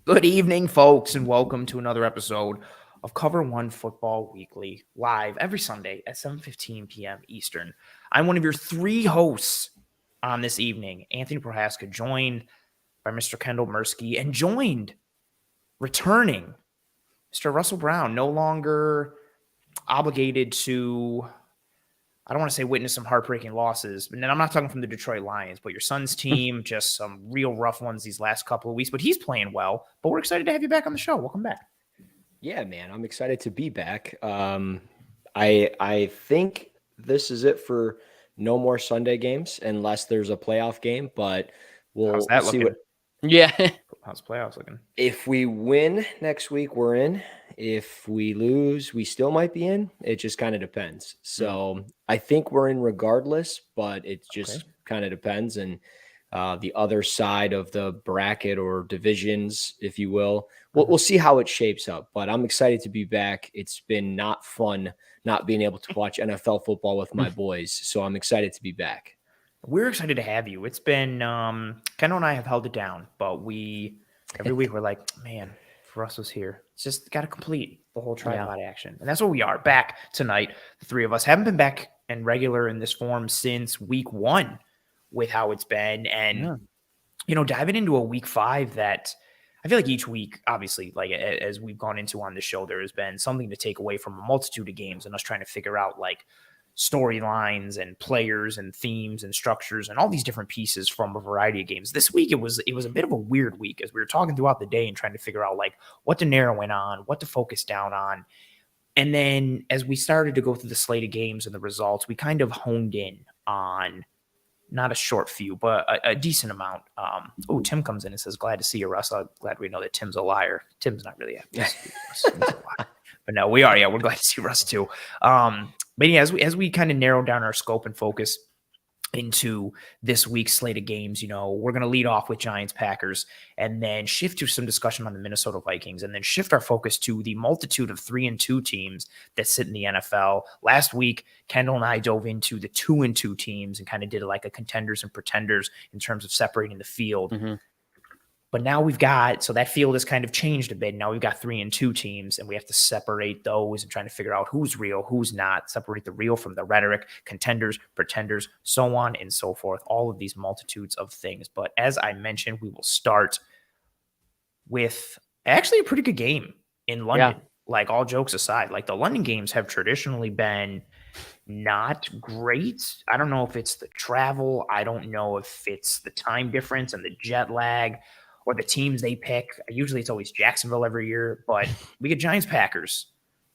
Good evening, folks, and welcome to another episode of Cover One Football Weekly, live every Sunday at 7:15 p.m. Eastern. I'm one of your three hosts on this evening, Anthony Prohaska, joined by Mr. Kendall Mursky, and returning, Mr. Russell Brown, no longer obligated to, I don't want to say witness some heartbreaking losses, but then I'm not talking from the Detroit Lions, but your son's team, just some real rough ones these last couple of weeks, but he's playing well. But we're excited to have you back on the show. Welcome back. Yeah, man, I'm excited to be back. I think this is it for no more Sunday games unless there's a playoff game, but How's we'll that see looking? Yeah. How's playoffs looking? if we win next week, we're in. If we lose, we still might be in. It just kind of depends. So I think we're in regardless, but it just kind of depends. And the other side of the bracket or divisions, if you will, we'll see how it shapes up. But I'm excited to be back. It's been not fun not being able to watch NFL football with my boys. So I'm excited to be back. We're excited to have you. It's been Kendall and I have held it down, but every week we're like, man, if Russ was here, it's just got to complete the whole tripod action. And that's what we are, back tonight. The three of us haven't been back and regular in this form since week one with how it's been. And, diving into a week 5 that I feel like each week, obviously, like as we've gone into on the show, there has been something to take away from a multitude of games and us trying to figure out like storylines and players and themes and structures and all these different pieces from a variety of games. This week, it was a bit of a weird week as we were talking throughout the day and trying to figure out like what to narrow in on, what to focus down on. And then as we started to go through the slate of games and the results, we kind of honed in on not a short few, but a decent amount. Tim comes in and says, glad to see you, Russ. I'm glad we know that Tim's a liar. Tim's not really a but no, we are. Yeah, we're glad to see Russ too. But yeah, as we kind of narrow down our scope and focus into this week's slate of games, we're going to lead off with Giants Packers and then shift to some discussion on the Minnesota Vikings and then shift our focus to the multitude of 3-2 teams that sit in the NFL. Last week, Kendall and I dove into the 2-2 teams and kind of did like a contenders and pretenders in terms of separating the field. Mm-hmm. But now so that field has kind of changed a bit. Now we've got 3-2 teams and we have to separate those and trying to figure out who's real, who's not, separate the real from the rhetoric, contenders, pretenders, so on and so forth, all of these multitudes of things. But as I mentioned, we will start with actually a pretty good game in London. Yeah. Like all jokes aside, like the London games have traditionally been not great. I don't know if it's the travel. I don't know if it's the time difference and the jet lag or the teams they pick. Usually it's always Jacksonville every year, but we get Giants Packers.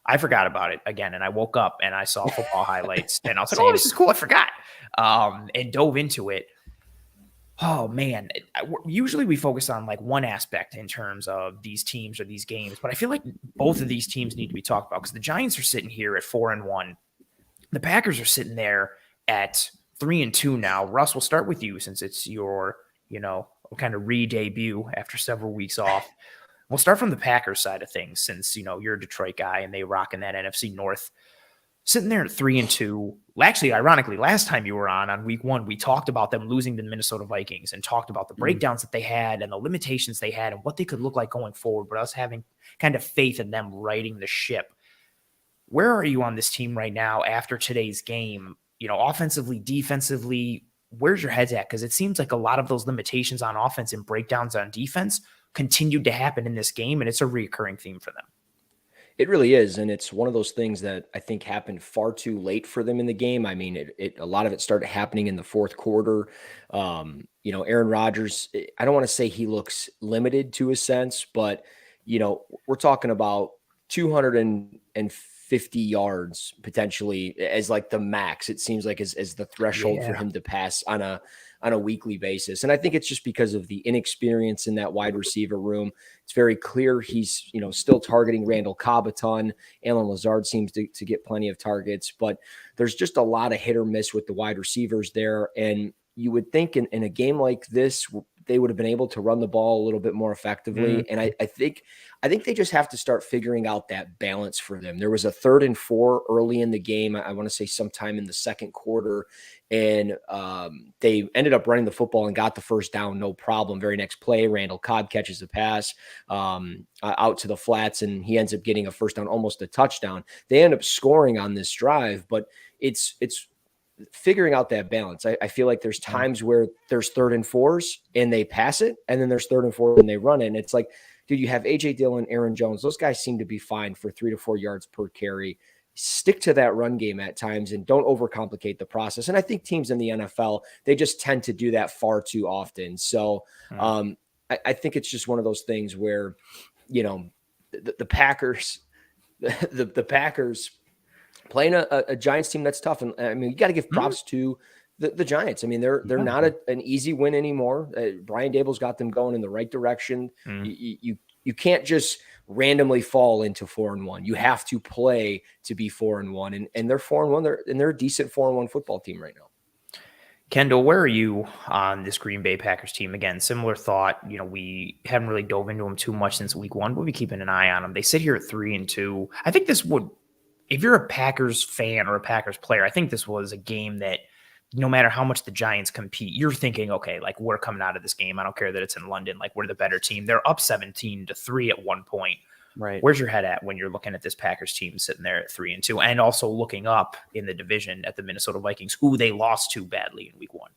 I forgot about it again, and I woke up and I saw football highlights, and I was like, oh, this is cool. I forgot. And dove into it. Oh, man. Usually we focus on like one aspect in terms of these teams or these games, but I feel like both of these teams need to be talked about because the Giants are sitting here at 4-1. The Packers are sitting there at 3-2 now. Russ, we'll start with you since it's your, kind of re-debut after several weeks off. We'll start from the Packers side of things since, you're a Detroit guy and they rock in that NFC North. Sitting there at 3-2. Actually, ironically, last time you were on week 1, we talked about them losing to the Minnesota Vikings and talked about the breakdowns that they had and the limitations they had and what they could look like going forward, but us having kind of faith in them righting the ship. Where are you on this team right now after today's game? Offensively, defensively, where's your head's at? Because it seems like a lot of those limitations on offense and breakdowns on defense continued to happen in this game, and it's a recurring theme for them. It really is, and it's one of those things that I think happened far too late for them in the game. I mean, a lot of it started happening in the fourth quarter. Aaron Rodgers, I don't want to say he looks limited to a sense, but, we're talking about 250 yards potentially as like the max. It seems like as the threshold for him to pass on a weekly basis. And I think it's just because of the inexperience in that wide receiver room. It's very clear he's, still targeting Randall Cobb a ton. Allen Lazard seems to get plenty of targets, but there's just a lot of hit or miss with the wide receivers there. And you would think in a game like this, they would have been able to run the ball a little bit more effectively. And I think they just have to start figuring out that balance for them. There was a 3rd and 4 early in the game. I want to say sometime in the second quarter, and they ended up running the football and got the first down, no problem. Very next play, Randall Cobb catches the pass out to the flats, and he ends up getting a first down, almost a touchdown. They end up scoring on this drive, but it's figuring out that balance. I feel like there's times where there's 3rd and 4s and they pass it, and then there's 3rd and 4 and they run it. And it's like, dude, you have AJ Dillon, Aaron Jones. Those guys seem to be fine for 3 to 4 yards per carry. Stick to that run game at times and don't overcomplicate the process. And I think teams in the NFL, they just tend to do that far too often. So I think it's just one of those things where, you know, the Packers, the Packers playing a Giants team that's tough. And I mean, you got to give props to the Giants. I mean, they're not an easy win anymore. Brian Dable's got them going in the right direction. You can't just randomly fall into 4-1. You have to play to be 4-1, and they're 4-1. They're a decent 4-1 football team right now. Kendall, where are you on this Green Bay Packers team? Again, similar thought. You know, we haven't really dove into them too much since week 1. We'll be keeping an eye on them. They sit here at 3-2. I think this would, if you're a Packers fan or a Packers player, I think this was a game that no matter how much the Giants compete, you're thinking, okay, like we're coming out of this game. I don't care that it's in London. Like we're the better team. They're up 17-3 at one point. Right. Where's your head at when you're looking at this Packers team sitting there at 3-2 and also looking up in the division at the Minnesota Vikings, who they lost to badly in week 1?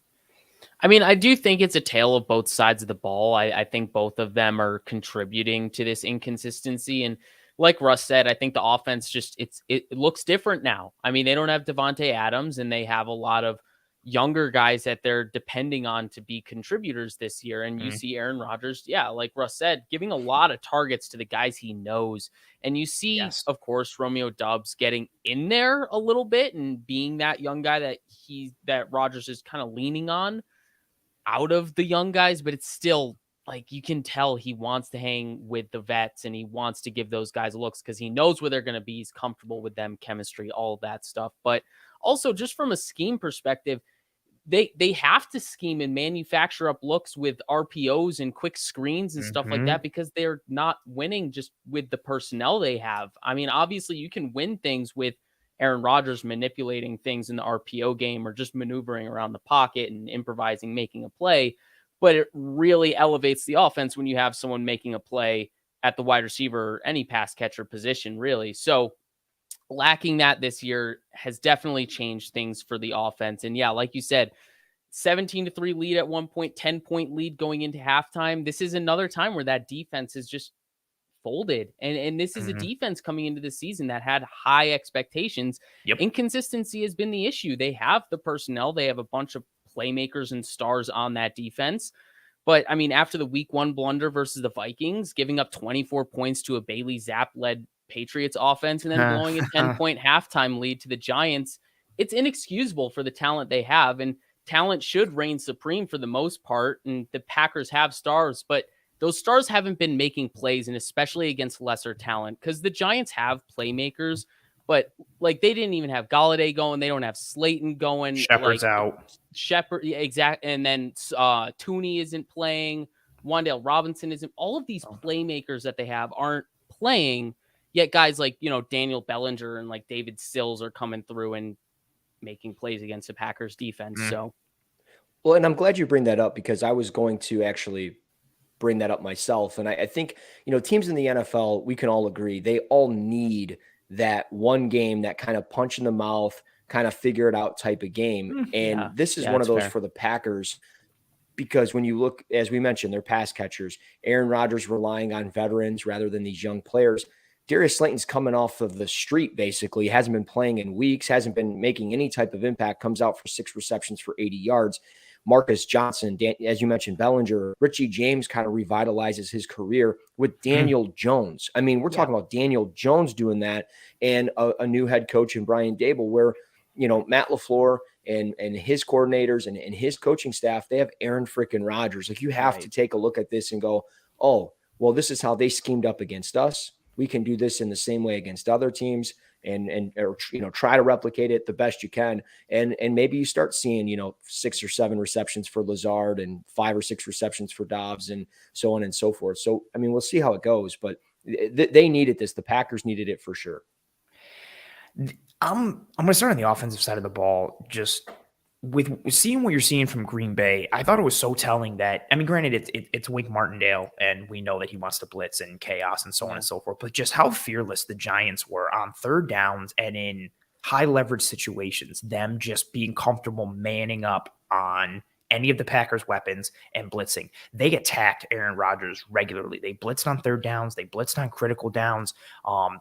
I mean, I do think it's a tale of both sides of the ball. I think both of them are contributing to this inconsistency. And like Russ said, I think the offense just, it looks different now. I mean, they don't have Devontae Adams, and they have a lot of younger guys that they're depending on to be contributors this year. And you see Aaron Rodgers, like Russ said, giving a lot of targets to the guys he knows. And you see, of course, Romeo Doubs getting in there a little bit and being that young guy that Rodgers is kind of leaning on out of the young guys, but it's still like you can tell he wants to hang with the vets and he wants to give those guys looks because he knows where they're going to be. He's comfortable with them, chemistry, all of that stuff. But also just from a scheme perspective, they have to scheme and manufacture up looks with RPOs and quick screens and stuff like that because they're not winning just with the personnel they have. I mean, obviously you can win things with Aaron Rodgers manipulating things in the RPO game or just maneuvering around the pocket and improvising, making a play. But it really elevates the offense when you have someone making a play at the wide receiver or any pass catcher position, really. So lacking that this year has definitely changed things for the offense. And like you said, 17-3 lead at one point, 10-point lead going into halftime. This is another time where that defense is just folded. And this is a defense coming into the season that had high expectations. Inconsistency has been the issue. They have the personnel. They have a bunch of playmakers and stars on that defense. But I mean, after the week 1 blunder versus the Vikings, giving up 24 points to a Bailey Zapp-led Patriots offense and then blowing a 10-point halftime lead to the Giants, it's inexcusable for the talent they have. And talent should reign supreme for the most part. And the Packers have stars, but those stars haven't been making plays, and especially against lesser talent, because the Giants have playmakers, but like they didn't even have Golladay going. They don't have Slayton going. Shepard's out. Shepard, exact. And then Tooney isn't playing. Wan'Dale Robinson isn't. All of these playmakers that they have aren't playing. Yet guys like, Daniel Bellinger and like David Sills are coming through and making plays against the Packers defense. So, well, and I'm glad you bring that up because I was going to actually bring that up myself. And I think, teams in the NFL, we can all agree, they all need that one game, that kind of punch in the mouth, kind of figure it out type of game. And this is one of those fair for the Packers, because when you look, as we mentioned, they're pass catchers, Aaron Rodgers relying on veterans rather than these young players. Darius Slayton's coming off of the street, basically, hasn't been playing in weeks, hasn't been making any type of impact, comes out for 6 receptions for 80 yards. Marcus Johnson, as you mentioned, Bellinger, Richie James kind of revitalizes his career with Daniel Jones. I mean, we're talking about Daniel Jones doing that, and a new head coach in Brian Dable, where, Matt LaFleur and his coordinators and his coaching staff, they have Aaron freaking Rodgers. Like, you have to take a look at this and go, oh, well, this is how they schemed up against us. we can do this in the same way against other teams or try to replicate it the best you can. And maybe you start seeing, 6 or 7 receptions for Lazard and 5 or 6 receptions for Dobbs and so on and so forth. So, I mean, we'll see how it goes, but they needed this. The Packers needed it for sure. I'm going to start on the offensive side of the ball. Just with seeing what you're seeing from Green Bay, I thought it was so telling that, I mean, granted, it's Wink Martindale, and we know that he wants to blitz and chaos and so on and so forth, but just how fearless the Giants were on third downs and in high leverage situations, them just being comfortable manning up on any of the Packers' weapons and blitzing. They attacked Aaron Rodgers regularly. They blitzed on third downs. They blitzed on critical downs.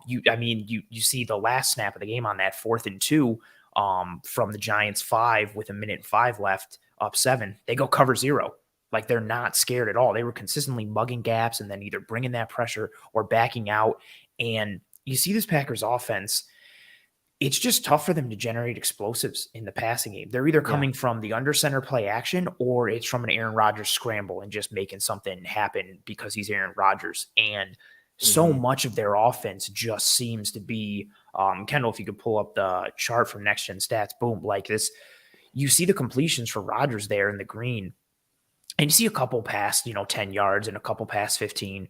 You see the last snap of the game on that 4th and 2 from the Giants 5 with 1:05 left, up 7. They go cover 0. Like, they're not scared at all. They were consistently mugging gaps and then either bringing that pressure or backing out. And you see this Packers offense, it's just tough for them to generate explosives in the passing game. They're either coming from the under center play action or it's from an Aaron Rodgers scramble and just making something happen because he's Aaron Rodgers. And so much of their offense just seems to be, Kendall, if you could pull up the chart from Next Gen Stats, boom, like this, you see the completions for Rodgers there in the green, and you see a couple past, 10 yards and a couple past 15.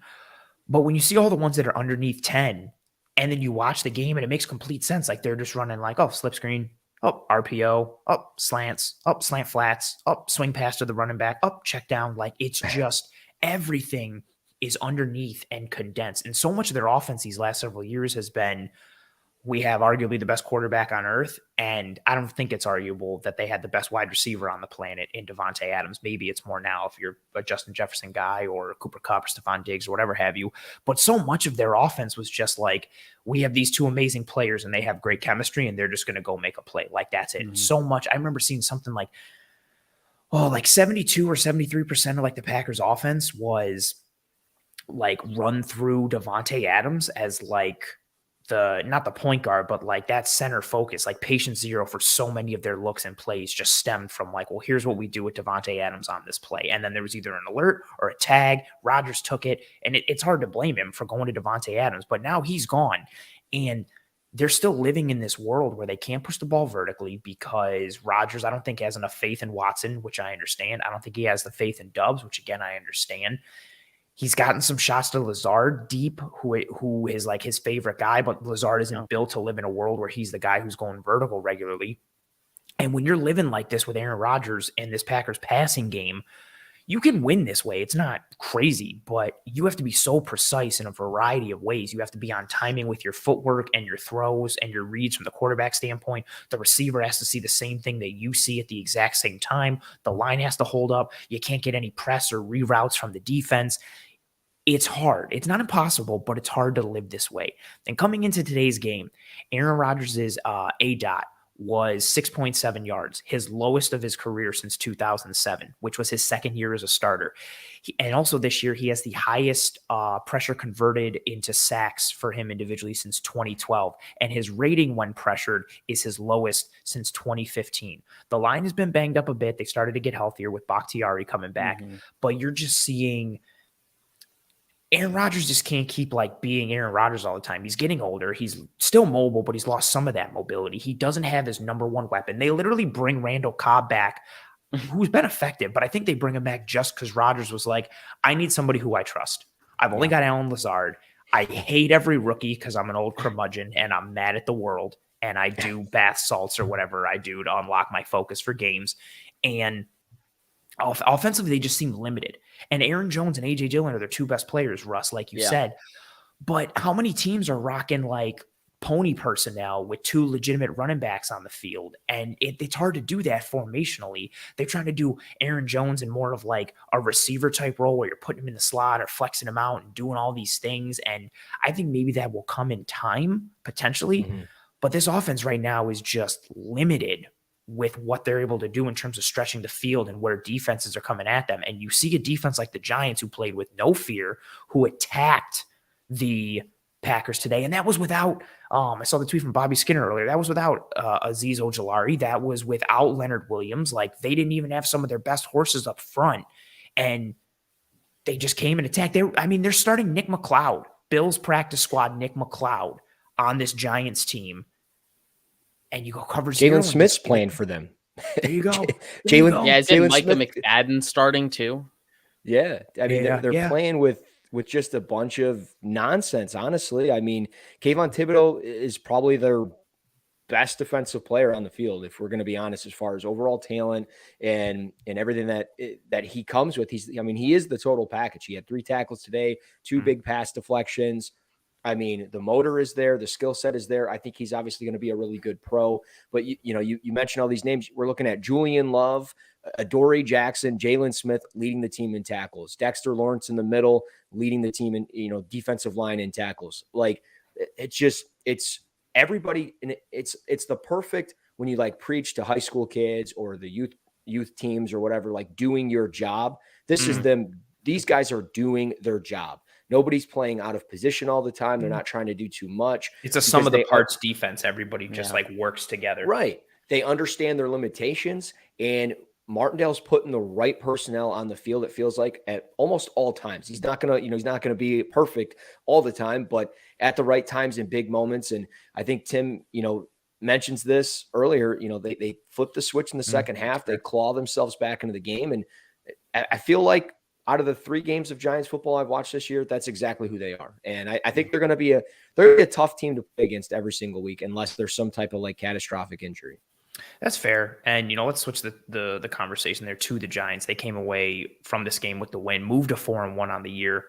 But when you see all the ones that are underneath 10, and then you watch the game and it makes complete sense. Like, they're just running like, slip screen, RPO, slants, slant flats, swing pass to the running back, check down. Like, it's just everything is underneath and condensed. And so much of their offense these last several years has been, we have arguably the best quarterback on earth. And I don't think it's arguable that they had the best wide receiver on the planet in Devontae Adams. Maybe it's more now if you're a Justin Jefferson guy or Cooper Kupp or Stephon Diggs or whatever have you. But so much of their offense was just like, we have these two amazing players and they have great chemistry and they're just going to go make a play. Like, that's it. So much. I remember seeing something like, 72 or 73% of like the Packers offense was like run through Devontae Adams as like not the point guard, but like that center focus, like patient zero for so many of their looks and plays just stemmed from like, well, here's what we do with Devontae Adams on this play. And then there was either an alert or a tag. Rodgers took it. And it's hard to blame him for going to Devontae Adams, but now he's gone. And they're still living in this world where they can't push the ball vertically because Rodgers, I don't think, has enough faith in Watson, which I understand. I don't think he has the faith in Dobbs, which again, I understand. He's gotten some shots to Lazard deep, who is like his favorite guy, but Lazard isn't built to live in a world where he's the guy who's going vertical regularly. And when you're living like this with Aaron Rodgers and this Packers passing game, you can win this way. It's not crazy, but you have to be so precise in a variety of ways. You have to be on timing with your footwork and your throws and your reads from the quarterback standpoint. The receiver has to see the same thing that you see at the exact same time. The line has to hold up. You can't get any press or reroutes from the defense. It's hard. It's not impossible, but it's hard to live this way. And coming into today's game, Aaron Rodgers' ADOT was 6.7 yards, his lowest of his career since 2007, which was his second year as a starter. And also this year, he has the highest pressure converted into sacks for him individually since 2012. And his rating when pressured is his lowest since 2015. The line has been banged up a bit. They started to get healthier with Bakhtiari coming back, but you're just seeing Aaron Rodgers just can't keep like being Aaron Rodgers all the time. He's getting older. He's still mobile, but he's lost some of that mobility. He doesn't have his number one weapon. They literally bring Randall Cobb back, who's been effective, but I think they bring him back just because Rodgers was like, I need somebody who I trust. I've only got Alan Lazard. I hate every rookie because I'm an old curmudgeon and I'm mad at the world. And I do bath salts or whatever I do to unlock my focus for games. And offensively, they just seem limited. And Aaron Jones and A.J. Dillon are their two best players, Russ, like you said. But how many teams are rocking like pony personnel with two legitimate running backs on the field? And it's hard to do that formationally. They're trying to do Aaron Jones in more of like a receiver type role where you're putting him in the slot or flexing him out and doing all these things. And I think maybe that will come in time, potentially. But this offense right now is just limited with what they're able to do in terms of stretching the field and where defenses are coming at them. And you see a defense like the Giants who played with no fear, who attacked the Packers today. And that was without, I saw the tweet from Bobby Skinner earlier. That was without Azeez Ojulari. That was without Leonard Williams. Like, they didn't even have some of their best horses up front. And they just came and attacked. They're starting Nick McLeod Bills practice squad Nick McLeod on this Giants team, and you go cover zero. Jalen Smith's playing for them. There you go. Jalen. Yeah, is it Jalen Micah Smith. McFadden starting too? Yeah, I mean they're playing with just a bunch of nonsense. Honestly, I mean Kayvon Thibodeau is probably their best defensive player on the field, if we're going to be honest, as far as overall talent and everything that he comes with. He is the total package. He had 3 tackles today, 2 big pass deflections. I mean, the motor is there, the skill set is there. I think he's obviously going to be a really good pro. But you mentioned all these names. We're looking at Julian Love, Adoree Jackson, Jalen Smith leading the team in tackles, Dexter Lawrence in the middle leading the team in defensive line in tackles. Like it's everybody, and it's the perfect when you like preach to high school kids or the youth teams or whatever, like doing your job. This is them. These guys are doing their job. Nobody's playing out of position all the time. They're not trying to do too much. It's a sum of the parts defense. Everybody just like works together. Right. They understand their limitations, and Martindale's putting the right personnel on the field. It feels like at almost all times. He's not gonna, he's not gonna be perfect all the time, but at the right times in big moments. And I think Tim, mentions this earlier. They flip the switch in the second half. They claw themselves back into the game, and I feel like out of the 3 games of Giants football I've watched this year, that's exactly who they are. And I think they're going to be a tough team to play against every single week, unless there's some type of like catastrophic injury. That's fair. And, let's switch the conversation there to the Giants. They came away from this game with the win, moved to 4-1 on the year.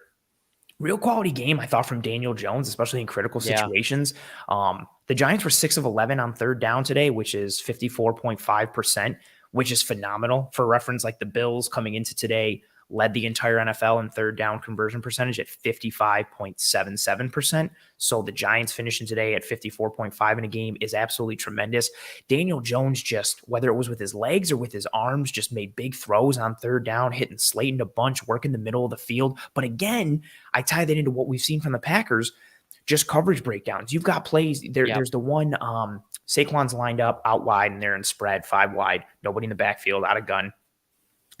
Real quality game, I thought, from Daniel Jones, especially in critical situations. The Giants were 6 of 11 on third down today, which is 54.5%, which is phenomenal. For reference, like the Bills coming into today led the entire NFL in third down conversion percentage at 55.77%. So the Giants finishing today at 54.5 in a game is absolutely tremendous. Daniel Jones, just whether it was with his legs or with his arms, just made big throws on third down, hitting Slayton a bunch, working the middle of the field. But again, I tie that into what we've seen from the Packers, just coverage breakdowns. You've got plays there. There's the one Saquon's lined up out wide and they're in spread 5 wide, nobody in the backfield, out of gun.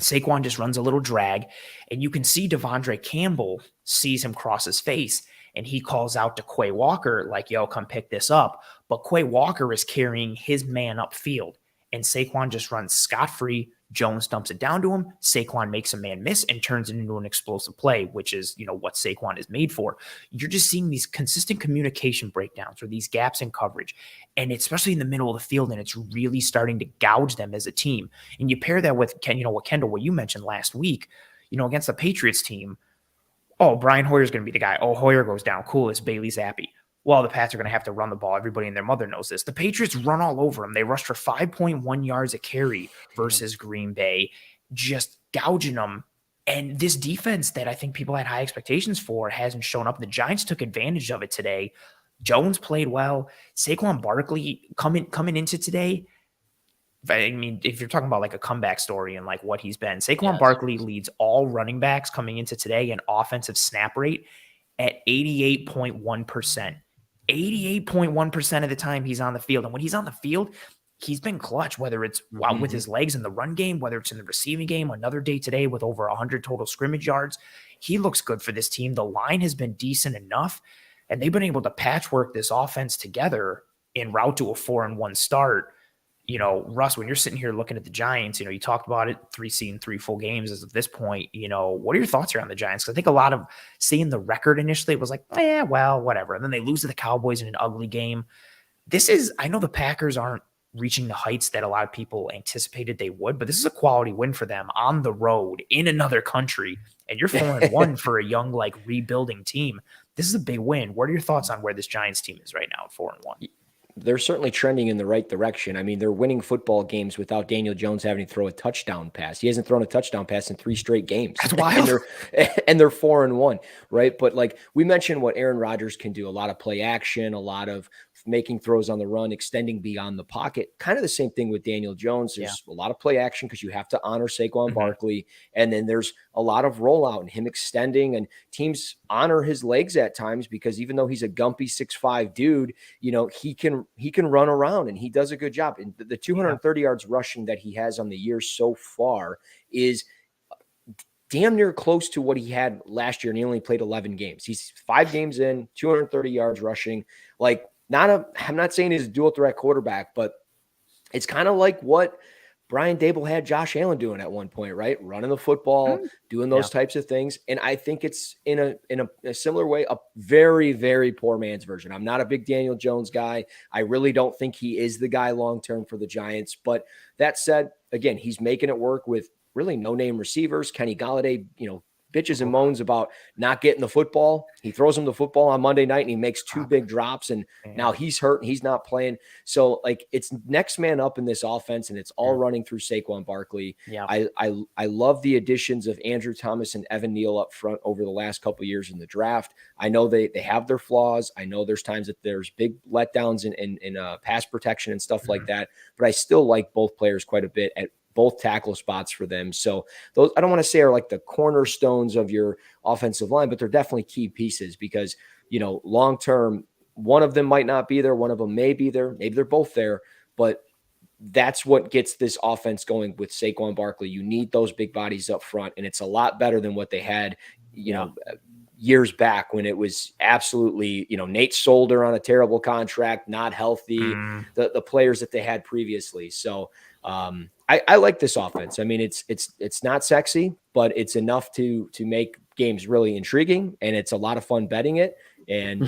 Saquon just runs a little drag, and you can see Devondre Campbell sees him cross his face, and he calls out to Quay Walker, like, yo, come pick this up. But Quay Walker is carrying his man upfield, and Saquon just runs scot-free. Jones dumps it down to him. Saquon makes a man miss and turns it into an explosive play, which is, what Saquon is made for. You're just seeing these consistent communication breakdowns or these gaps in coverage, and especially in the middle of the field, and it's really starting to gouge them as a team. And you pair that with, Kendall, what you mentioned last week, against the Patriots team. Oh, Brian Hoyer's going to be the guy. Oh, Hoyer goes down. Cool. It's Bailey Zappi. Well, the Pats are going to have to run the ball. Everybody and their mother knows this. The Patriots run all over them. They rushed for 5.1 yards a carry versus Green Bay, just gouging them. And this defense that I think people had high expectations for hasn't shown up. The Giants took advantage of it today. Jones played well. Saquon Barkley coming into today, I mean, if you're talking about like a comeback story and like what he's been, Saquon Barkley leads all running backs coming into today in offensive snap rate at 88.1%. 88.1% of the time he's on the field. And when he's on the field, he's been clutch, whether it's with his legs in the run game, whether it's in the receiving game. Another day today with over 100 total scrimmage yards. He looks good for this team. The line has been decent enough, and they've been able to patchwork this offense together en route to a 4-1 start. Russ, when you're sitting here looking at the Giants, you talked about it, 3 full games as of this point. What are your thoughts around the Giants? Because I think a lot of seeing the record initially, it was like, well, whatever. And then they lose to the Cowboys in an ugly game. I know the Packers aren't reaching the heights that a lot of people anticipated they would, but this is a quality win for them on the road in another country. And you're 4-1 for a young, like, rebuilding team. This is a big win. What are your thoughts on where this Giants team is right now at 4-1? They're certainly trending in the right direction. I mean, they're winning football games without Daniel Jones having to throw a touchdown pass. He hasn't thrown a touchdown pass in 3 straight games. That's wild. and they're 4-1, right? But like we mentioned, what Aaron Rodgers can do, a lot of play action, a lot of making throws on the run, extending beyond the pocket. Kind of the same thing with Daniel Jones. There's a lot of play action because you have to honor Saquon Barkley. And then there's a lot of rollout and him extending, and teams honor his legs at times because even though he's a gumpy 6'5" dude, he can run around and he does a good job. And the 230 yards rushing that he has on the year so far is damn near close to what he had last year, and he only played 11 games. He's 5 games in, 230 yards rushing. Like, I'm not saying he's a dual threat quarterback, but it's kind of like what Brian Dable had Josh Allen doing at one point, right? Running the football, doing those types of things. And I think it's in a similar way, a very, very poor man's version. I'm not a big Daniel Jones guy. I really don't think he is the guy long-term for the Giants. But that said, again, he's making it work with really no-name receivers. Kenny Golladay, bitches and moans about not getting the football. He throws him the football on Monday night and he makes 2 big drops, and now he's hurt and he's not playing. So like, it's next man up in this offense, and it's all running through Saquon Barkley. Yeah. I love the additions of Andrew Thomas and Evan Neal up front over the last couple of years in the draft. I know they have their flaws. I know there's times that there's big letdowns in pass protection and stuff like that, but I still like both players quite a bit at both tackle spots for them. So those, I don't want to say are like the cornerstones of your offensive line, but they're definitely key pieces because, long-term, one of them might not be there. One of them may be there. Maybe they're both there, but that's what gets this offense going with Saquon Barkley. You need those big bodies up front, and it's a lot better than what they had, years back when it was absolutely, Nate Solder on a terrible contract, not healthy, the players that they had previously. So, I like this offense. I mean, it's not sexy, but it's enough to make games really intriguing, and it's a lot of fun betting it. And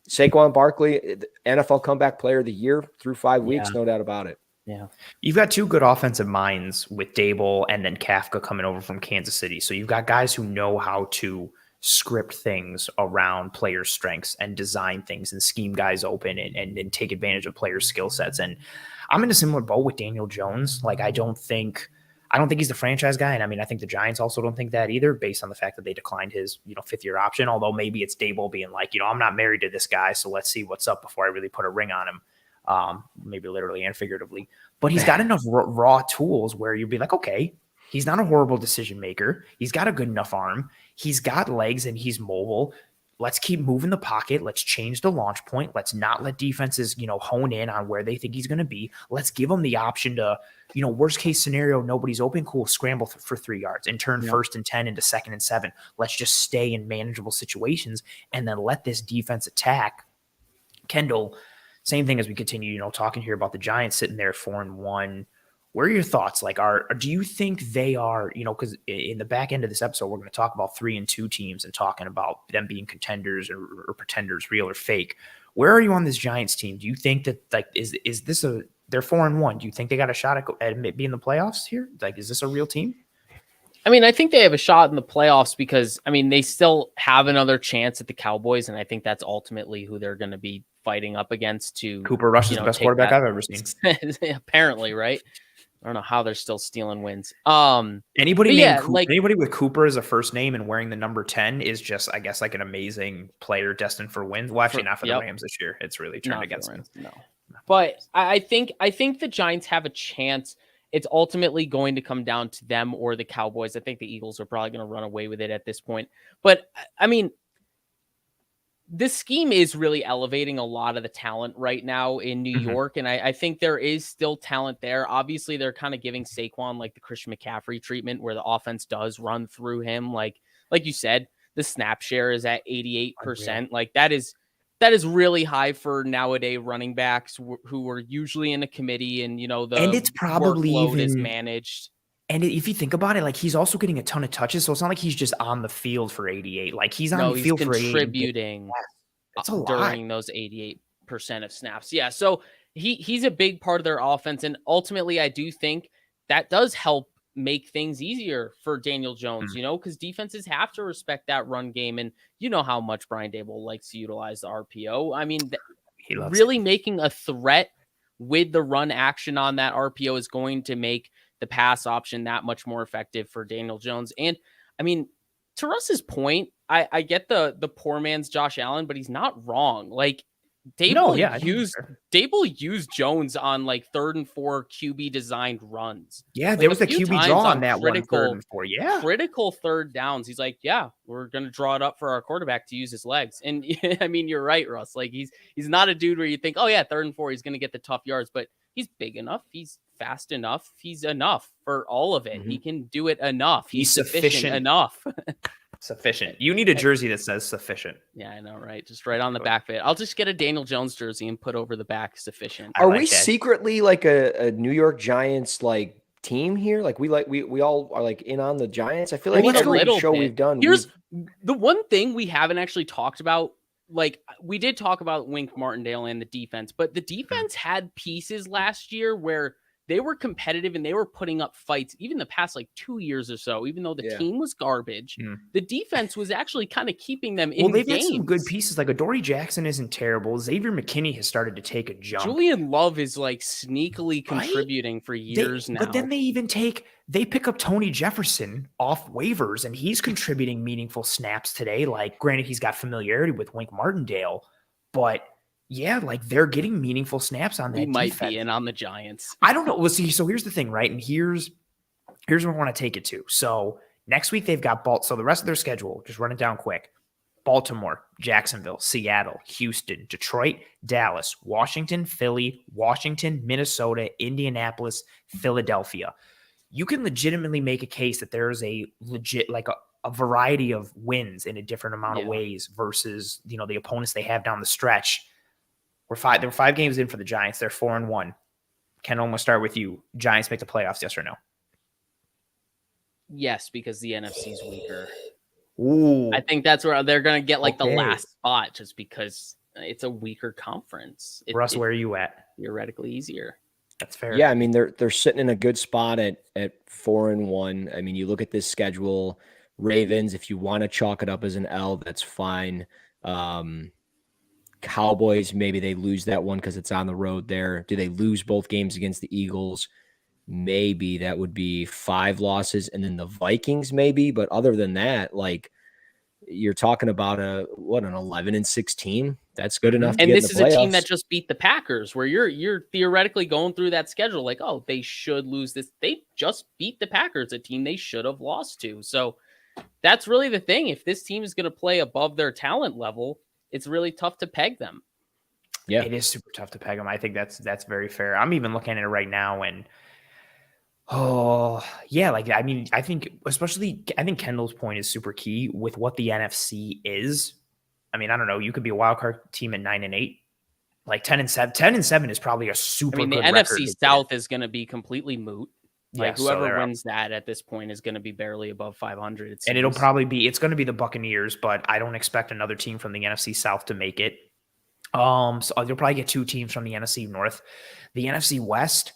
Saquon Barkley, NFL Comeback Player of the Year through 5 weeks, no doubt about it. Yeah, you've got 2 good offensive minds with Dable and then Kafka coming over from Kansas City. So you've got guys who know how to script things around players' strengths and design things and scheme guys open and take advantage of players' skill sets. And I'm in a similar boat with Daniel Jones. Like, I don't think he's the franchise guy. And I mean, I think the Giants also don't think that either, based on the fact that they declined his, 5th-year option. Although maybe it's Dable being like, I'm not married to this guy, so let's see what's up before I really put a ring on him. Maybe literally and figuratively. But he's got enough raw tools where you'd be like, okay, he's not a horrible decision maker. He's got a good enough arm. He's got legs and he's mobile. Let's keep moving the pocket. Let's change the launch point. Let's not let defenses, hone in on where they think he's going to be. Let's give him the option to, worst case scenario, nobody's open. Cool. Scramble for 3 yards and turn 1st and 10 into 2nd and 7. Let's just stay in manageable situations and then let this defense attack. Kendall, same thing as we continue, talking here about the Giants sitting there 4-1. Where are your thoughts? Like, do you think they are, because in the back end of this episode, we're going to talk about 3-2 teams and talking about them being contenders or pretenders, real or fake. Where are you on this Giants team? Do you think that, like, is this they're 4-1? Do you think they got a shot at being in the playoffs here? Like, is this a real team? I mean, I think they have a shot in the playoffs because, I mean, they still have another chance at the Cowboys, and I think that's ultimately who they're going to be fighting up against. To Cooper Rush is the best quarterback I've ever seen. Apparently, right? I don't know how they're still stealing wins. Anybody with Cooper as a first name and wearing the number 10 is just, I guess, like an amazing player destined for wins. Well, actually, not for the Rams this year. It's really turned against them. No. But I think the Giants have a chance. It's ultimately going to come down to them or the Cowboys. I think the Eagles are probably going to run away with it at this point. But, I mean, this scheme is really elevating a lot of the talent right now in New York, and I think there is still talent there. Obviously, they're kind of giving Saquon like the Christian McCaffrey treatment where the offense does run through him. Like you said, the snap share is at 88%. Like, that is really high for nowadays running backs who are usually in a committee and, and it's probably workload is managed. And if you think about it, like, he's also getting a ton of touches. So it's not like he's just on the field for 88. Like, he's on the field for 88. Contributing during those 88% of snaps. Yeah. So he's a big part of their offense. And ultimately, I do think that does help make things easier for Daniel Jones, because defenses have to respect that run game. And how much Brian Dable likes to utilize the RPO. I mean, really making a threat with the run action on that RPO is going to make the pass option that much more effective for Daniel Jones. And I mean, to Russ's point, I get the poor man's Josh Allen, but he's not wrong. Like, Dable used Jones on like 3rd and 4 QB designed runs. Yeah, there was the QB draw on that critical, 1 3rd and 4. Yeah, critical 3rd downs. He's like, yeah, we're gonna draw it up for our quarterback to use his legs. And I mean, you're right, Russ. Like, he's not a dude where you think, oh yeah, 3rd and 4, he's gonna get the tough yards. But He's big enough. He's fast enough. He's enough for all of it. Mhm. He can do it enough. He's sufficient sufficient. enough. Sufficient. You need a jersey that says sufficient. Yeah, I know, right? Just right on the back of it. I'll just get a Daniel Jones jersey and put over the back sufficient. Are like we that. secretly like a New York Giants like team here? Like we all are like in on the Giants. I feel like I mean, a every little show bit. we've done. Here's the one thing we haven't actually talked about. Like, we did talk about Wink Martindale and the defense, but the defense had pieces last year where they were competitive and they were putting up fights even the past like 2 years or so. Even though the team was garbage, the defense was actually kind of keeping them in they've games. had some good pieces. Like Adoree Jackson isn't terrible. Xavier McKinney has started to take a jump. Julian Love is like sneakily contributing for years now. But then they pick up Tony Jefferson off waivers, and he's contributing meaningful snaps today. Like, granted, he's got familiarity with Wink Martindale, but yeah, like they're getting meaningful snaps on that. We might defense. be in on the Giants. I don't know. Well, see, so here's the thing, right? And here's where I want to take it to. So next week they've got so the rest of their schedule, just run it down quick. Baltimore, Jacksonville, Seattle, Houston, Detroit, Dallas, Washington, Philly, Washington, Minnesota, Indianapolis, Philadelphia. You can legitimately make a case that there is a legit, like a variety of wins in a different amount of ways versus, the opponents they have down the stretch. There were 5 games in for the Giants. They're 4-1. Kendall, I'm going to start with you. Giants make the playoffs, yes or no? Yes, because the NFC's weaker. Ooh. I think that's where they're going to get like the last spot just because it's a weaker conference. Russ, where are you at? Theoretically easier. That's fair. Yeah, I mean they're sitting in a good spot at 4-1. I mean, you look at this schedule, Ravens, if you want to chalk it up as an L, that's fine. Cowboys, maybe they lose that one because it's on the road there. Do they lose both games against the Eagles? Maybe that would be 5 losses. And then the Vikings, maybe. But other than that, like you're talking about an 11-6 team. That's good enough to and get this in the is playoffs. a team that just beat the Packers, where you're theoretically going through that schedule like, oh, they should lose this. They just beat the Packers, a team they should have lost to. So that's really the thing. If this team is going to play above their talent level, it's really tough to peg them. Yeah, it is super tough to peg them. I think that's very fair. I'm even looking at it right now, and I think Kendall's point is super key with what the NFC is. I mean, I don't know. You could be a wild card team at 9-8, like 10-7. 10-7 is probably a super. I mean, the good NFC South is going to be completely moot. Like whoever wins that at this point is going to be barely above 500. And it's going to be the Buccaneers, but I don't expect another team from the NFC South to make it. So you'll probably get 2 teams from the NFC North. The NFC West,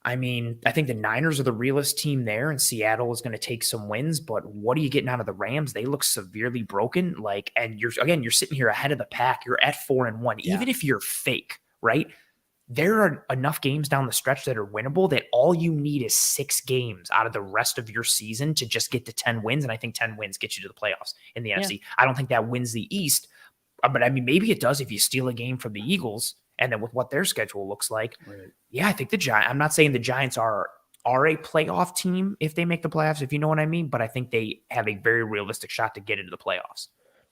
I mean, I think the Niners are the realest team there, and Seattle is going to take some wins, but what are you getting out of the Rams? They look severely broken. And you're sitting here ahead of the pack. You're at 4-1. Yeah. Even if you're fake, right? There are enough games down the stretch that are winnable that all you need is 6 games out of the rest of your season to just get to 10 wins. And I think 10 wins get you to the playoffs in the NFC. I don't think that wins the East, but I mean, maybe it does if you steal a game from the Eagles and then with what their schedule looks like. Right. Yeah, I think the Giants, I'm not saying the Giants are a playoff team if they make the playoffs, if you know what I mean, but I think they have a very realistic shot to get into the playoffs.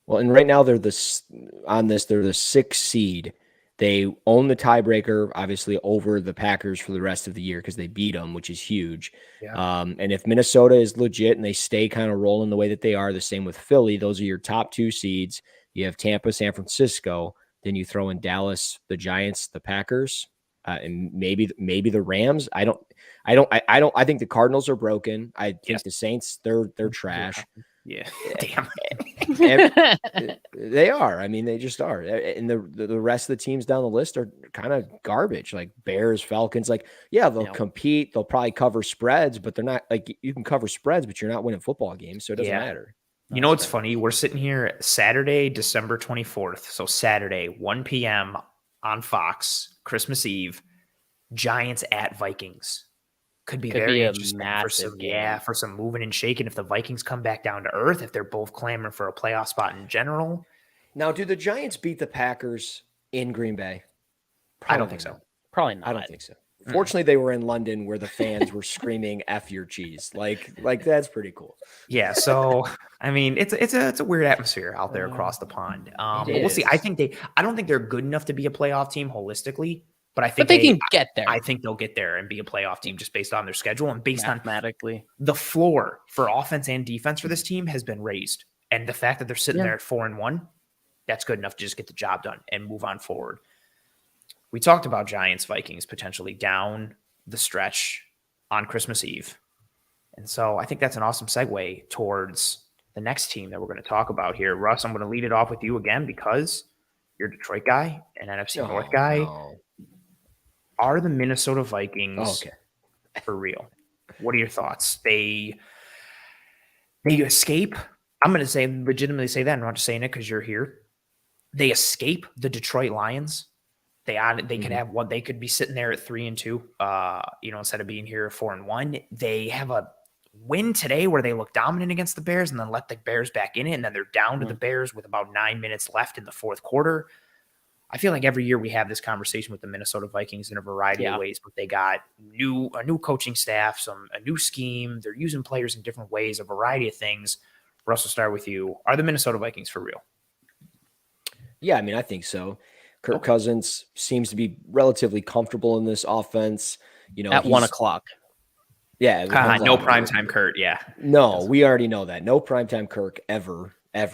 Well, and right now they're the 6th seed. They own the tiebreaker, obviously, over the Packers for the rest of the year because they beat them, which is huge. Yeah. And if Minnesota is legit and they stay kind of rolling the way that they are, the same with Philly, those are your top 2 seeds. You have Tampa, San Francisco. Then you throw in Dallas, the Giants, the Packers, and maybe the Rams. I think the Cardinals are broken. I think the Saints, they're trash. Yeah. Damn. They are. I mean, they just are. And the rest of the teams down the list are kind of garbage, like Bears, Falcons. Like, yeah, they'll compete. They'll probably cover spreads, but they're not like you can cover spreads, but you're not winning football games. So it doesn't matter. You know what's funny? We're sitting here Saturday, December 24th. So Saturday, 1 p.m. on Fox, Christmas Eve, Giants at Vikings. Could be very interesting for some moving and shaking if the Vikings come back down to earth, if they're both clamoring for a playoff spot in general. Now, do the Giants beat the Packers in Green Bay? I don't think so. Probably not. I don't think so. Fortunately, they were in London where the fans were screaming "F your cheese." Like that's pretty cool. Yeah. So I mean, it's a weird atmosphere out there across the pond. But we'll see. I don't think they're good enough to be a playoff team holistically, but I think they can get there. I think they'll get there and be a playoff team just based on their schedule and based on mathematically. The floor for offense and defense for this team has been raised. And the fact that they're sitting there at 4-1, that's good enough to just get the job done and move on forward. We talked about Giants, Vikings potentially down the stretch on Christmas Eve. And so I think that's an awesome segue towards the next team that we're going to talk about here. Russ, I'm going to lead it off with you again because you're a Detroit guy, an NFC North guy. No. Are the Minnesota Vikings for real? What are your thoughts? They escape. I'm going to legitimately say that. I'm not just saying it because you're here. They escape the Detroit Lions. They could have one. They could be sitting there at 3-2. Instead of being here at 4-1. They have a win today where they look dominant against the Bears and then let the Bears back in it, and then they're down to the Bears with about 9 minutes left in the fourth quarter. I feel like every year we have this conversation with the Minnesota Vikings in a variety of ways, but they got a new coaching staff, a new scheme. They're using players in different ways, a variety of things. Russ, will start with you. Are the Minnesota Vikings for real? Yeah, I mean, I think so. Kirk Cousins seems to be relatively comfortable in this offense. At 1:00. Yeah. No primetime Kurt. Yeah. No, we already know that. No primetime Kirk ever. I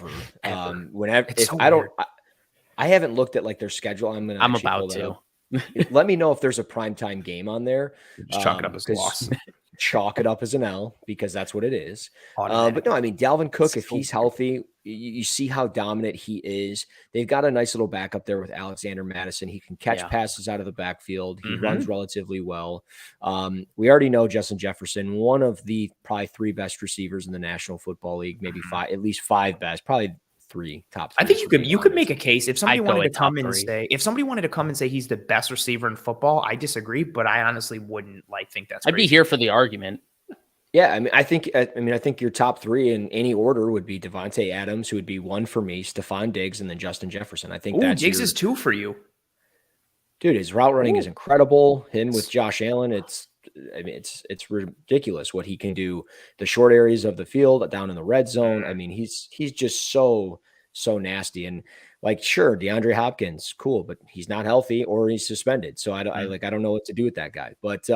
haven't looked at like their schedule. I'm about to. Let me know if there's a primetime game on there. Just chalk it up as a loss. Chalk it up as an L because that's what it is. But no, I mean, Dalvin Cook, if he's healthy, you see how dominant he is. They've got a nice little backup there with Alexander Madison. He can catch passes out of the backfield. He runs relatively well. We already know Justin Jefferson, one of the probably 3 best receivers in the National Football League, maybe 5, at least 5 best, probably top 3. I think you could make a case if somebody wanted to come and say he's the best receiver in football. I disagree, but I honestly wouldn't think that's. I'd be here for the argument. Yeah, I think your top 3 in any order would be Devontae Adams, who would be 1 for me, Stephon Diggs, and then Justin Jefferson. I think Diggs is 2 for you, dude. His route running is incredible. Him with Josh Allen, it's ridiculous what he can do. The short areas of the field, down in the red zone. I mean, he's just so nasty. And sure, DeAndre Hopkins, cool, but he's not healthy or he's suspended. So I don't know what to do with that guy. But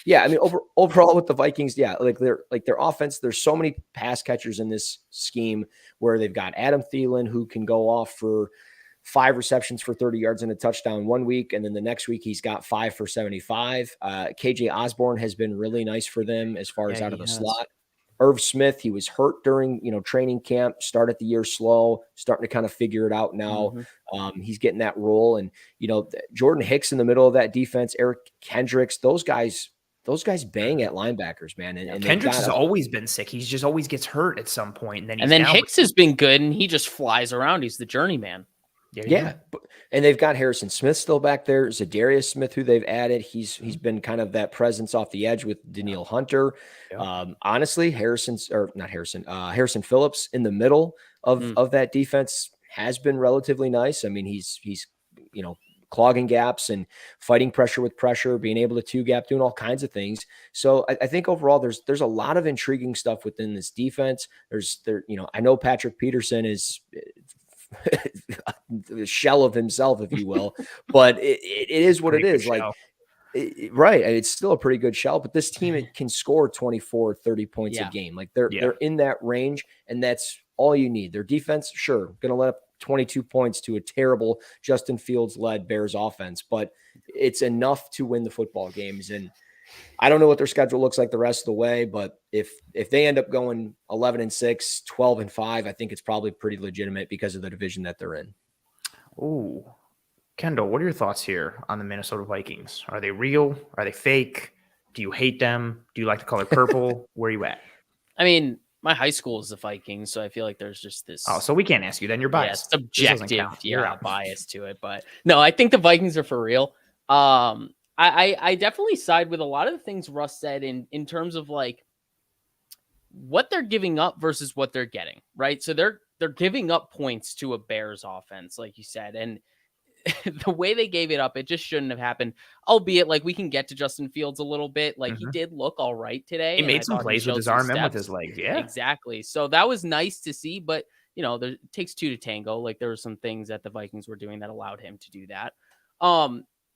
yeah, I mean, overall with the Vikings, yeah, their offense, there's so many pass catchers in this scheme where they've got Adam Thielen, who can go off for 5 receptions for 30 yards and a touchdown one week. And then the next week he's got 5 for 75. KJ Osborne has been really nice for them as far as out of the slot. Irv Smith, he was hurt during, training camp, started the year slow, starting to kind of figure it out now. He's getting that role. And, Jordan Hicks in the middle of that defense, Eric Kendricks, those guys bang at linebackers, man. And Kendricks has always been sick. He just always gets hurt at some point. And then Hicks has been good and he just flies around. He's the journeyman. Yeah. And they've got Harrison Smith still back there. Zadarius Smith, who they've added. He's been kind of that presence off the edge with Danielle Hunter. Honestly, Harrison Phillips in the middle of that defense has been relatively nice. I mean, he's clogging gaps and fighting pressure with pressure, being able to 2-gap, doing all kinds of things. So I think overall there's a lot of intriguing stuff within this defense. I know Patrick Peterson is the shell of himself, if you will, but it is what it is. Right. It's still a pretty good shell, but this team, it can score 24, 30 points a game. They're in that range, and that's all you need. Their defense, sure, going to let up 22 points to a terrible Justin Fields-led Bears offense, but it's enough to win the football games. And I don't know what their schedule looks like the rest of the way, but if they end up going 11-6, 12-5, I think it's probably pretty legitimate because of the division that they're in. Ooh, Kendall, what are your thoughts here on the Minnesota Vikings? Are they real? Are they fake? Do you hate them? Do you like the color purple? Where are you at? I mean, my high school is the Vikings, so I feel like there's just this. Oh, so we can't ask you then. You're biased. Yeah, subjective. Bias to it, but no, I think the Vikings are for real. I definitely side with a lot of the things Russ said in terms of what they're giving up versus what they're getting, right? So they're giving up points to a Bears offense, like you said, and the way they gave it up, it just shouldn't have happened. Albeit, we can get to Justin Fields a little bit. He did look all right today. He made some plays with his arm and with his legs. Yeah, exactly. So that was nice to see, but it takes 2 to tango. There were some things that the Vikings were doing that allowed him to do that.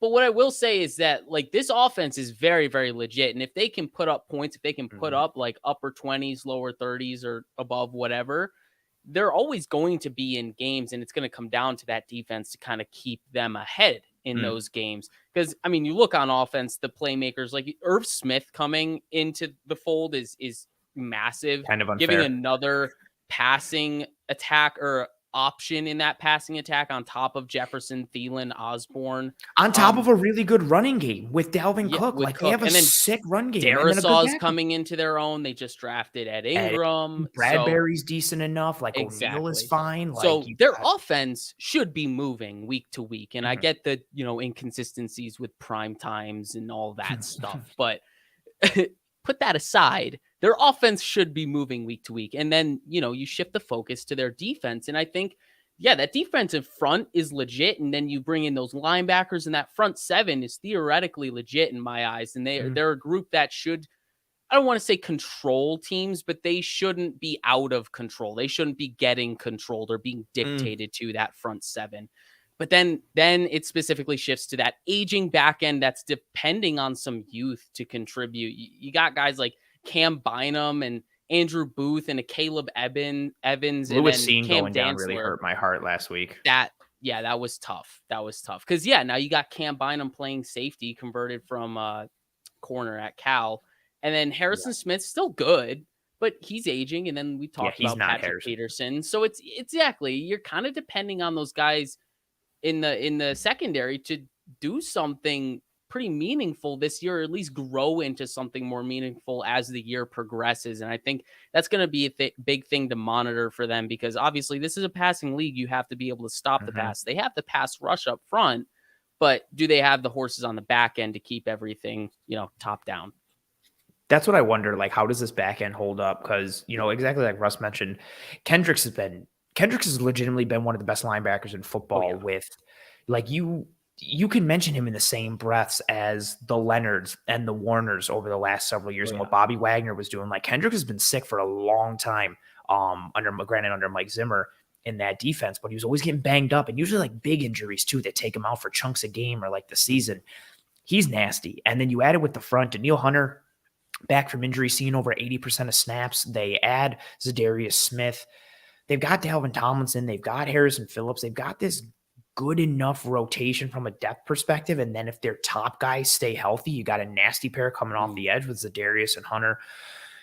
But what I will say is that like this offense is very, very legit. And if they can put up points, if they can put up like upper 20s, lower 30s or above whatever, they're always going to be in games. And it's going to come down to that defense to kind of keep them ahead in those games. Because I mean, you look on offense, the playmakers like Irv Smith coming into the fold is massive. Kind of unfair. Giving another passing attack or option in that passing attack on top of Jefferson, Thielen, Osborne. On top of a really good running game with Dalvin Cook. With like Cook. they have a And then sick run game. Darisaw's coming into their own. They just drafted Ed Ingram. Bradbury's decent enough. Like O'Neal is fine. So like their offense should be moving week to week. And I get the, inconsistencies with prime times and all that stuff. But put that aside, their offense should be moving week to week. And then, you shift the focus to their defense. And I think, that defensive front is legit. And then you bring in those linebackers, and that front seven is theoretically legit in my eyes. And they're a group that should, I don't want to say control teams, but they shouldn't be out of control. They shouldn't be getting controlled or being dictated to that front seven. But then it specifically shifts to that aging back end that's depending on some youth to contribute. You got guys like Cam Bynum and Andrew Booth and a Caleb Evans. Lewis and Cam going down really hurt my heart last week. That was tough. Because, now you got Cam Bynum playing safety, converted from corner at Cal. And then Harrison Smith's still good, but he's aging. And then we talked about Patrick Peterson. So it's exactly, you're kind of depending on those guys in the secondary to do something pretty meaningful this year, or at least grow into something more meaningful as the year progresses. And I think that's going to be a big thing to monitor for them, because obviously this is a passing league. You have to be able to stop the pass. They have the pass rush up front, but do they have the horses on the back end to keep everything, top down? That's what I wonder. Like, how does this back end hold up? Because, exactly like Russ mentioned, Kendricks has legitimately been one of the best linebackers in football. With like, you can mention him in the same breaths as the Leonards and the Warners over the last several years, and what Bobby Wagner was doing. Like, Kendricks has been sick for a long time, under Mike Zimmer in that defense, but he was always getting banged up, and usually like big injuries too that take him out for chunks of game or like the season. He's nasty. And then you add it with the front, Danielle Hunter back from injury, seeing over 80% of snaps. They add Zadarius Smith. They've got Dalvin Tomlinson. They've got Harrison Phillips. They've got this good enough rotation from a depth perspective. And then if their top guys stay healthy, you got a nasty pair coming off the edge with Zadarius and Hunter.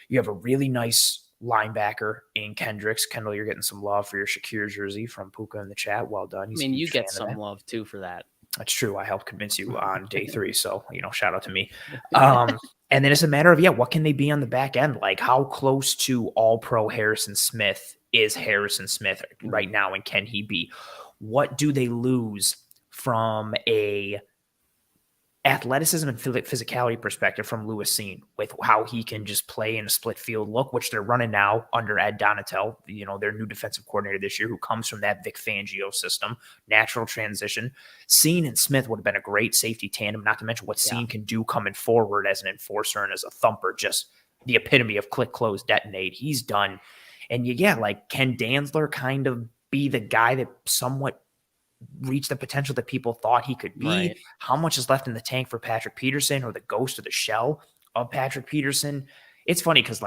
You have a really nice linebacker in Kendricks. Kendall, you're getting some love for your Shakir jersey from Puka in the chat. Well done. You get some love too for that. That's true. I helped convince you on day 3. So, shout out to me. And then it's a matter of, what can they be on the back end? Like, how close to all-pro Harrison Smith is Harrison Smith right now, and can he be? What do they lose from a athleticism and physicality perspective from Lewis Cine, with how he can just play in a split field look, which they're running now under Ed Donatel, their new defensive coordinator this year, who comes from that Vic Fangio system, natural transition. Cine and Smith would have been a great safety tandem, not to mention what Cine can do coming forward as an enforcer and as a thumper, just the epitome of click, close, detonate. He's done. And can Dantzler kind of be the guy that somewhat reached the potential that people thought he could be? Right. How much is left in the tank for Patrick Peterson, or the ghost or the shell of Patrick Peterson? It's funny because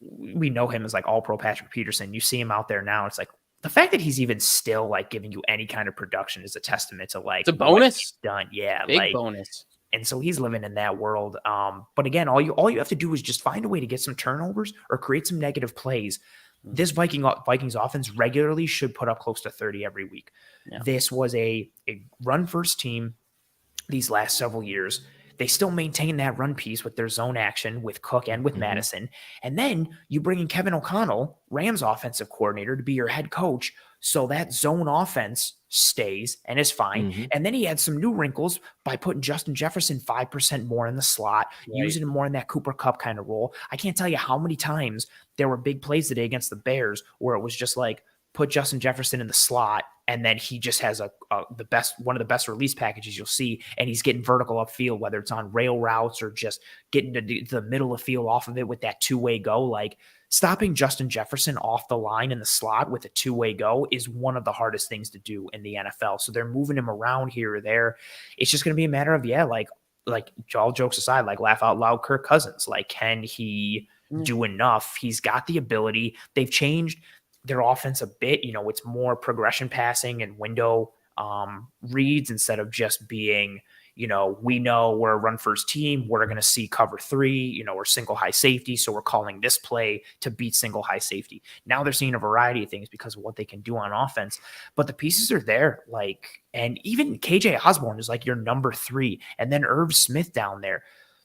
we know him as like all pro Patrick Peterson. You see him out there now. It's like the fact that he's even still like giving you any kind of production is a testament to like, it's a bonus. What he's done. Yeah. Big bonus. And so he's living in that world. But again, all you have to do is just find a way to get some turnovers or create some negative plays. This Vikings offense regularly should put up close to 30 every week. Yeah. This was a run-first team these last several years. They still maintain that run piece with their zone action with Cook and with Madison. And then you bring in Kevin O'Connell, Rams offensive coordinator, to be your head coach. So that zone offense stays and is fine. And then he had some new wrinkles by putting Justin Jefferson 5% more in the slot, using him more in that Cooper Kupp kind of role. I can't tell you how many times there were big plays today against the Bears where it was just like, put Justin Jefferson in the slot, and then he just has one of the best release packages you'll see, and he's getting vertical upfield, whether it's on rail routes or just getting to the middle of field off of it with that two-way go. Like, stopping Justin Jefferson off the line in the slot with a two-way go is one of the hardest things to do in the NFL. So they're moving him around here or there. It's just going to be a matter of, like all jokes aside, like laugh out loud, Kirk Cousins, like, can he do enough? He's got the ability. They've changed their offense a bit. It's more progression passing and window reads instead of just being, we know we're a run first team. We're going to see cover 3, or single high safety. So we're calling this play to beat single high safety. Now they're seeing a variety of things because of what they can do on offense, but the pieces are there. And even KJ Osborne is like your number 3. And then Irv Smith down there.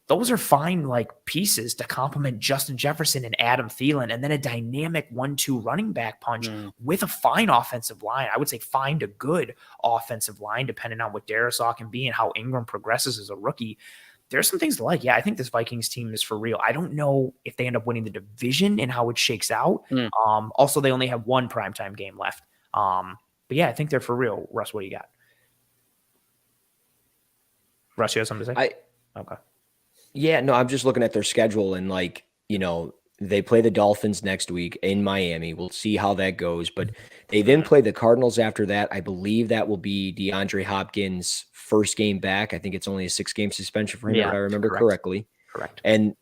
Those are fine pieces to complement Justin Jefferson and Adam Thielen, and then a dynamic 1-2 running back punch with a fine offensive line. I would say fine to good offensive line, depending on what Darisaw can be and how Ingram progresses as a rookie. There's some things to like. Yeah, I think this Vikings team is for real. I don't know if they end up winning the division and how it shakes out. Also, they only have one primetime game left. But yeah, I think they're for real. Russ, what do you got? Russ, you have something to say? Okay. Yeah, no, I'm just looking at their schedule and they play the Dolphins next week in Miami. We'll see how that goes, but they then play the Cardinals after that. I believe that will be DeAndre Hopkins' first game back. I think it's only a 6-game suspension for him, if I remember correctly. Correct. And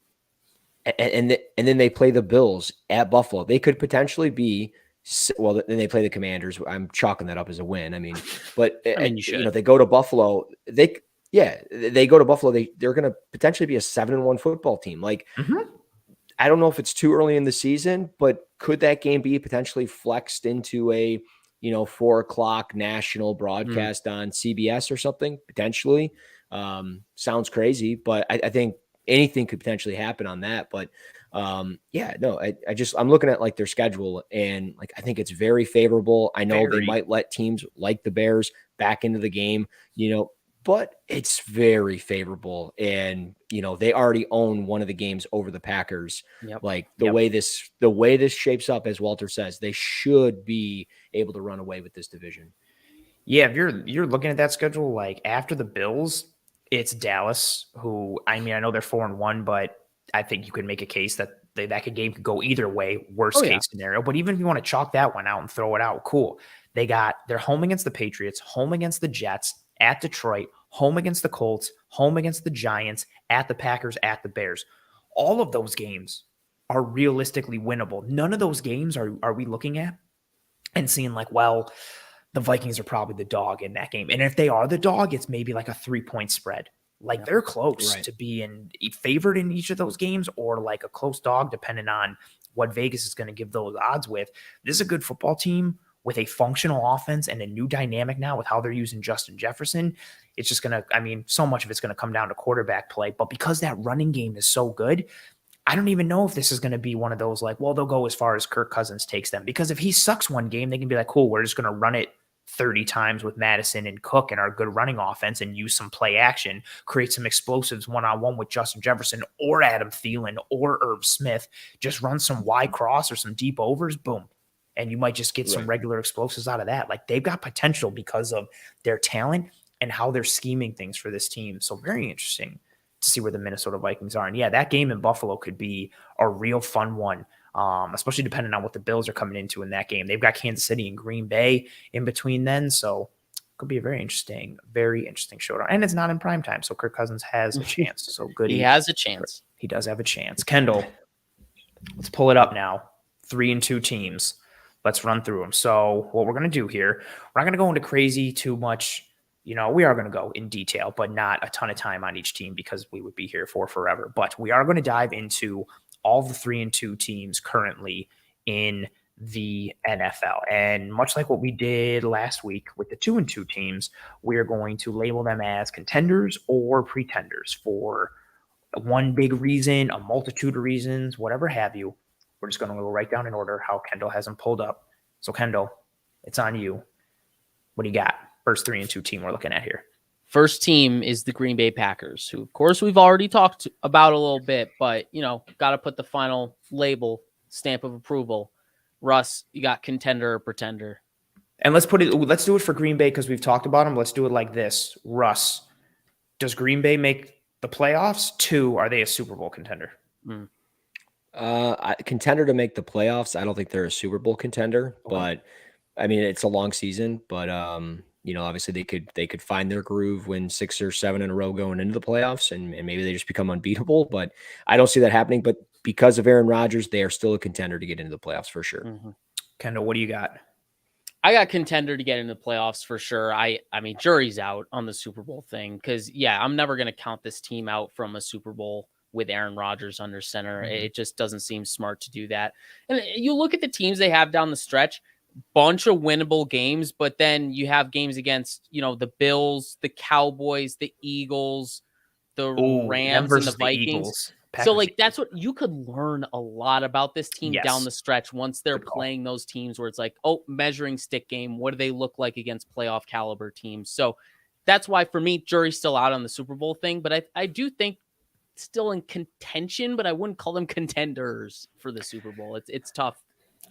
then they play the Bills at Buffalo. They could potentially be, well, then they play the Commanders. I'm chalking that up as a win. I mean, but you should. they go to Buffalo. They go to Buffalo. They're going to potentially be a 7-1 football team. I don't know if it's too early in the season, but could that game be potentially flexed into a 4:00 national broadcast on CBS or something? Potentially. Sounds crazy, but I think anything could potentially happen on that. But I'm looking at their schedule and I think it's very favorable. I know they might let teams like the Bears back into the game, but it's very favorable. And, they already own one of the games over the Packers. The way this shapes up, as Walter says, they should be able to run away with this division. Yeah. If you're looking at that schedule, after the Bills, it's Dallas, who, I know they're 4-1, but I think you could make a case that that game could go either way, worst case scenario. But even if you want to chalk that one out and throw it out, cool. They're home against the Patriots, home against the Jets, at Detroit, home against the Colts, home against the Giants, at the Packers, at the Bears. All of those games are realistically winnable. None of those games are we looking at and seeing the Vikings are probably the dog in that game. And if they are the dog, it's maybe a 3-point spread. They're close to being favored in each of those games or a close dog, depending on what Vegas is going to give those odds with. This is a good football team with a functional offense and a new dynamic now with how they're using Justin Jefferson. It's just going to, so much of it's going to come down to quarterback play. But because that running game is so good, I don't even know if this is going to be one of those they'll go as far as Kirk Cousins takes them. Because if he sucks one game, they can be cool, we're just going to run it 30 times with Madison and Cook and our good running offense and use some play action, create some explosives one-on-one with Justin Jefferson or Adam Thielen or Irv Smith, just run some wide cross or some deep overs, boom. And you might just get some regular explosives out of that. They've got potential because of their talent and how they're scheming things for this team. So very interesting to see where the Minnesota Vikings are. And yeah, that game in Buffalo could be a real fun one. Especially depending on what the Bills are coming into in that game. They've got Kansas City and Green Bay in between then, so it could be a very interesting showdown. And it's not in prime time, so Kirk Cousins has a chance. So good. He has a chance. He does have a chance. Kendall, let's pull it up now. 3-2 teams. Let's run through them. So what we're going to do here, we're not going to go into crazy too much. We are going to go in detail, but not a ton of time on each team because we would be here for forever. But we are going to dive into all the 3-2 teams currently in the NFL. And much like what we did last week with the 2-2 teams, we are going to label them as contenders or pretenders for one big reason, a multitude of reasons, whatever have you. We're just going to go right down in order how Kendall has them pulled up. So Kendall, it's on you. What do you got? First 3-2 team we're looking at here. First team is the Green Bay Packers, who, of course, we've already talked about a little bit, but, got to put the final label, stamp of approval. Russ, you got contender or pretender? And let's do it for Green Bay because we've talked about them. Let's do it like this. Russ, does Green Bay make the playoffs? 2, are they a Super Bowl contender? Contender to make the playoffs. I don't think they're a Super Bowl contender, but I mean, it's a long season, but obviously they could find their groove, win 6 or 7 in a row going into the playoffs, and maybe they just become unbeatable. But I don't see that happening. But because of Aaron Rodgers, they are still a contender to get into the playoffs for sure. Mm-hmm. Kendall, what do you got? I got contender to get into the playoffs for sure. I mean, jury's out on the Super Bowl thing because, I'm never going to count this team out from a Super Bowl with Aaron Rodgers under center. Mm-hmm. It just doesn't seem smart to do that. And you look at the teams they have down the stretch, bunch of winnable games, but then you have games against, the Bills, the Cowboys, the Eagles, the Rams, and the Vikings. So that's what you could learn a lot about this team down the stretch once they're playing those teams where it's like, measuring stick game. What do they look like against playoff caliber teams? So that's why for me, jury's still out on the Super Bowl thing, but I do think still in contention, but I wouldn't call them contenders for the Super Bowl. It's tough.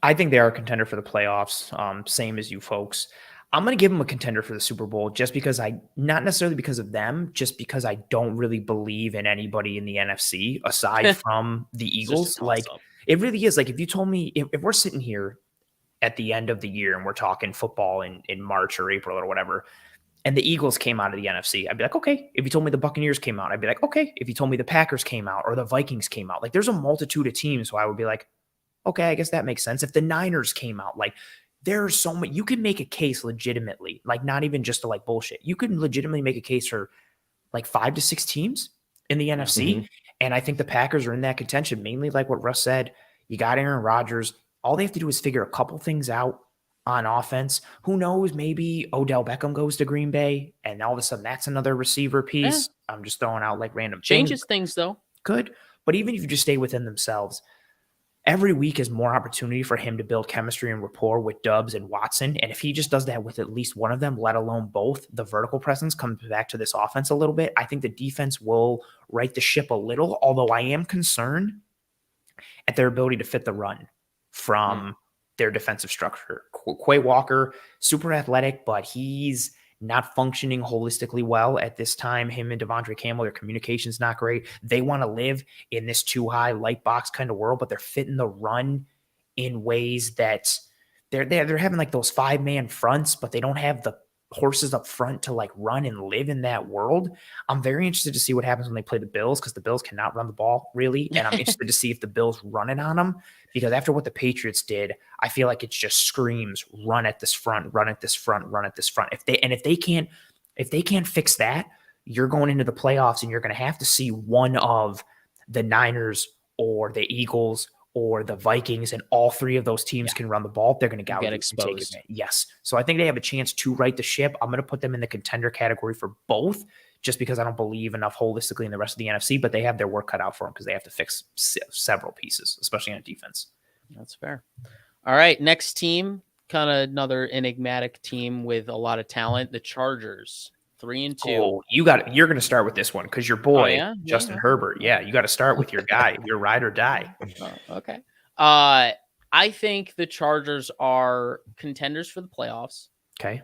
I think they are a contender for the playoffs. Same as you folks. I'm going to give them a contender for the Super Bowl just because not necessarily because of them, just because I don't really believe in anybody in the NFC aside from the Eagles. Like it really is. Like if you told me, if we're sitting here at the end of the year and we're talking football in March or April or whatever, and the Eagles came out of the NFC, I'd be like, okay. If you told me the Buccaneers came out, I'd be like, okay. If you told me the Packers came out or the Vikings came out, like there's a multitude of teams. So I would be like, okay, I guess that makes sense. If the Niners came out, like there's so many, you can make a case legitimately, like not even just to like bullshit. You can legitimately make a case for like 5 to 6 teams in the NFC. Mm-hmm. And I think the Packers are in that contention, mainly like what Russ said. You got Aaron Rodgers. All they have to do is figure a couple things out on offense. Who knows? Maybe Odell Beckham goes to Green Bay and all of a sudden that's another receiver piece. Yeah. I'm just throwing out like random changes things though. Could. But even if you just stay within themselves, every week is more opportunity for him to build chemistry and rapport with Dubs and Watson. And if he just does that with at least one of them, let alone both, the vertical presence comes back to this offense a little bit. I think the defense will right the ship a little, although I am concerned at their ability to fit the run from their defensive structure. Quay Walker, super athletic, but he's not functioning holistically well at this time. Him and Devondre Campbell, their communication's not great. They want to live in this too high light box kind of world, but they're fitting the run in ways that they're having like those 5-man fronts, but they don't have the horses up front to like run and live in that world. I'm very interested to see what happens when they play the Bills because the Bills cannot run the ball really. And I'm interested to see if the Bills run it on them because after what the Patriots did, I feel like it just screams run at this front, run at this front, run at this front. If they can't fix that, you're going into the playoffs and you're going to have to see one of the Niners or the Eagles or the Vikings, and all 3 of those teams can run the ball. They're going to get exposed. Yes. So I think they have a chance to right the ship. I'm going to put them in the contender category for both just because I don't believe enough holistically in the rest of the NFC, but they have their work cut out for them because they have to fix several pieces, especially on defense. That's fair. All right. Next team, kind of another enigmatic team with a lot of talent, the Chargers. 3-2. Oh, you're going to start with this one because your boy, Justin Herbert. Yeah, you got to start with your guy, your ride or die. Okay. I think the Chargers are contenders for the playoffs. Okay.